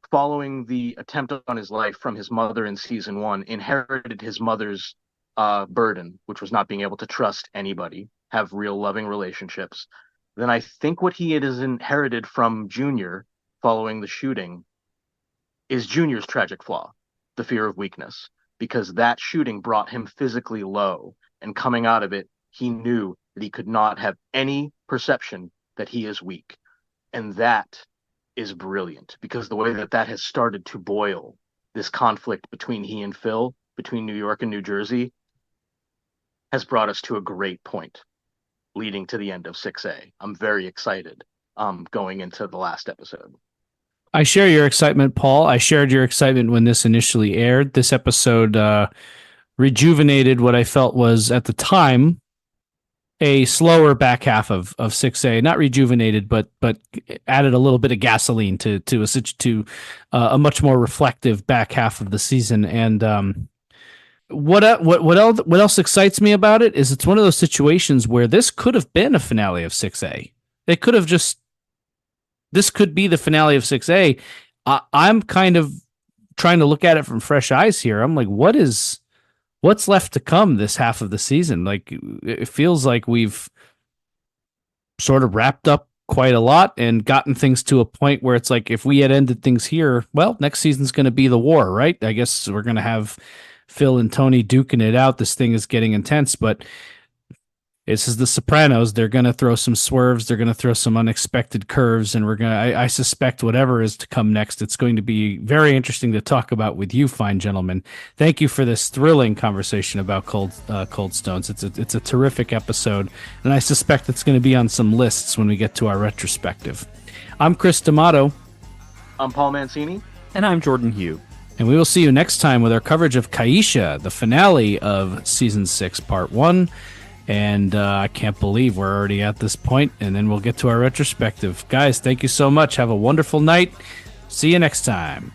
following the attempt on his life from his mother in season 1, inherited his mother's burden, which was not being able to trust anybody, have real loving relationships, then I think what he has inherited from Junior following the shooting is Junior's tragic flaw, the fear of weakness, because that shooting brought him physically low, and coming out of it, he knew that he could not have any perception that he is weak. And that is brilliant, because the way that that has started to boil this conflict between he and Phil, between New York and New Jersey, has brought us to a great point leading to the end of 6A. I'm very excited going into the last episode. I share your excitement, Paul. I shared your excitement when this initially aired. This episode rejuvenated what I felt was, at the time, a slower back half of 6A. Not rejuvenated, but added a little bit of gasoline to a much more reflective back half of the season. And what else excites me about it is it's one of those situations where this could have been a finale of 6A. They could have just. This could be the finale of 6A. I'm kind of trying to look at it from fresh eyes here. I'm like, what's left to come this half of the season? Like, it feels like we've sort of wrapped up quite a lot and gotten things to a point where it's like, if we had ended things here, well, next season's going to be the war, right? I guess we're going to have Phil and Tony duking it out. This thing is getting intense, but this is The Sopranos. They're going to throw some swerves. They're going to throw some unexpected curves, and I suspect whatever is to come next, it's going to be very interesting to talk about with you, fine gentlemen. Thank you for this thrilling conversation about Cold Stones. It's a terrific episode, and I suspect it's going to be on some lists when we get to our retrospective. I'm Chris D'Amato. I'm Paul Mancini. And I'm Jordan Hugh. And we will see you next time with our coverage of Kaisha, the finale of Season 6, Part 1. And I can't believe we're already at this point, and then we'll get to our retrospective. Guys, thank you so much. Have a wonderful night. See you next time.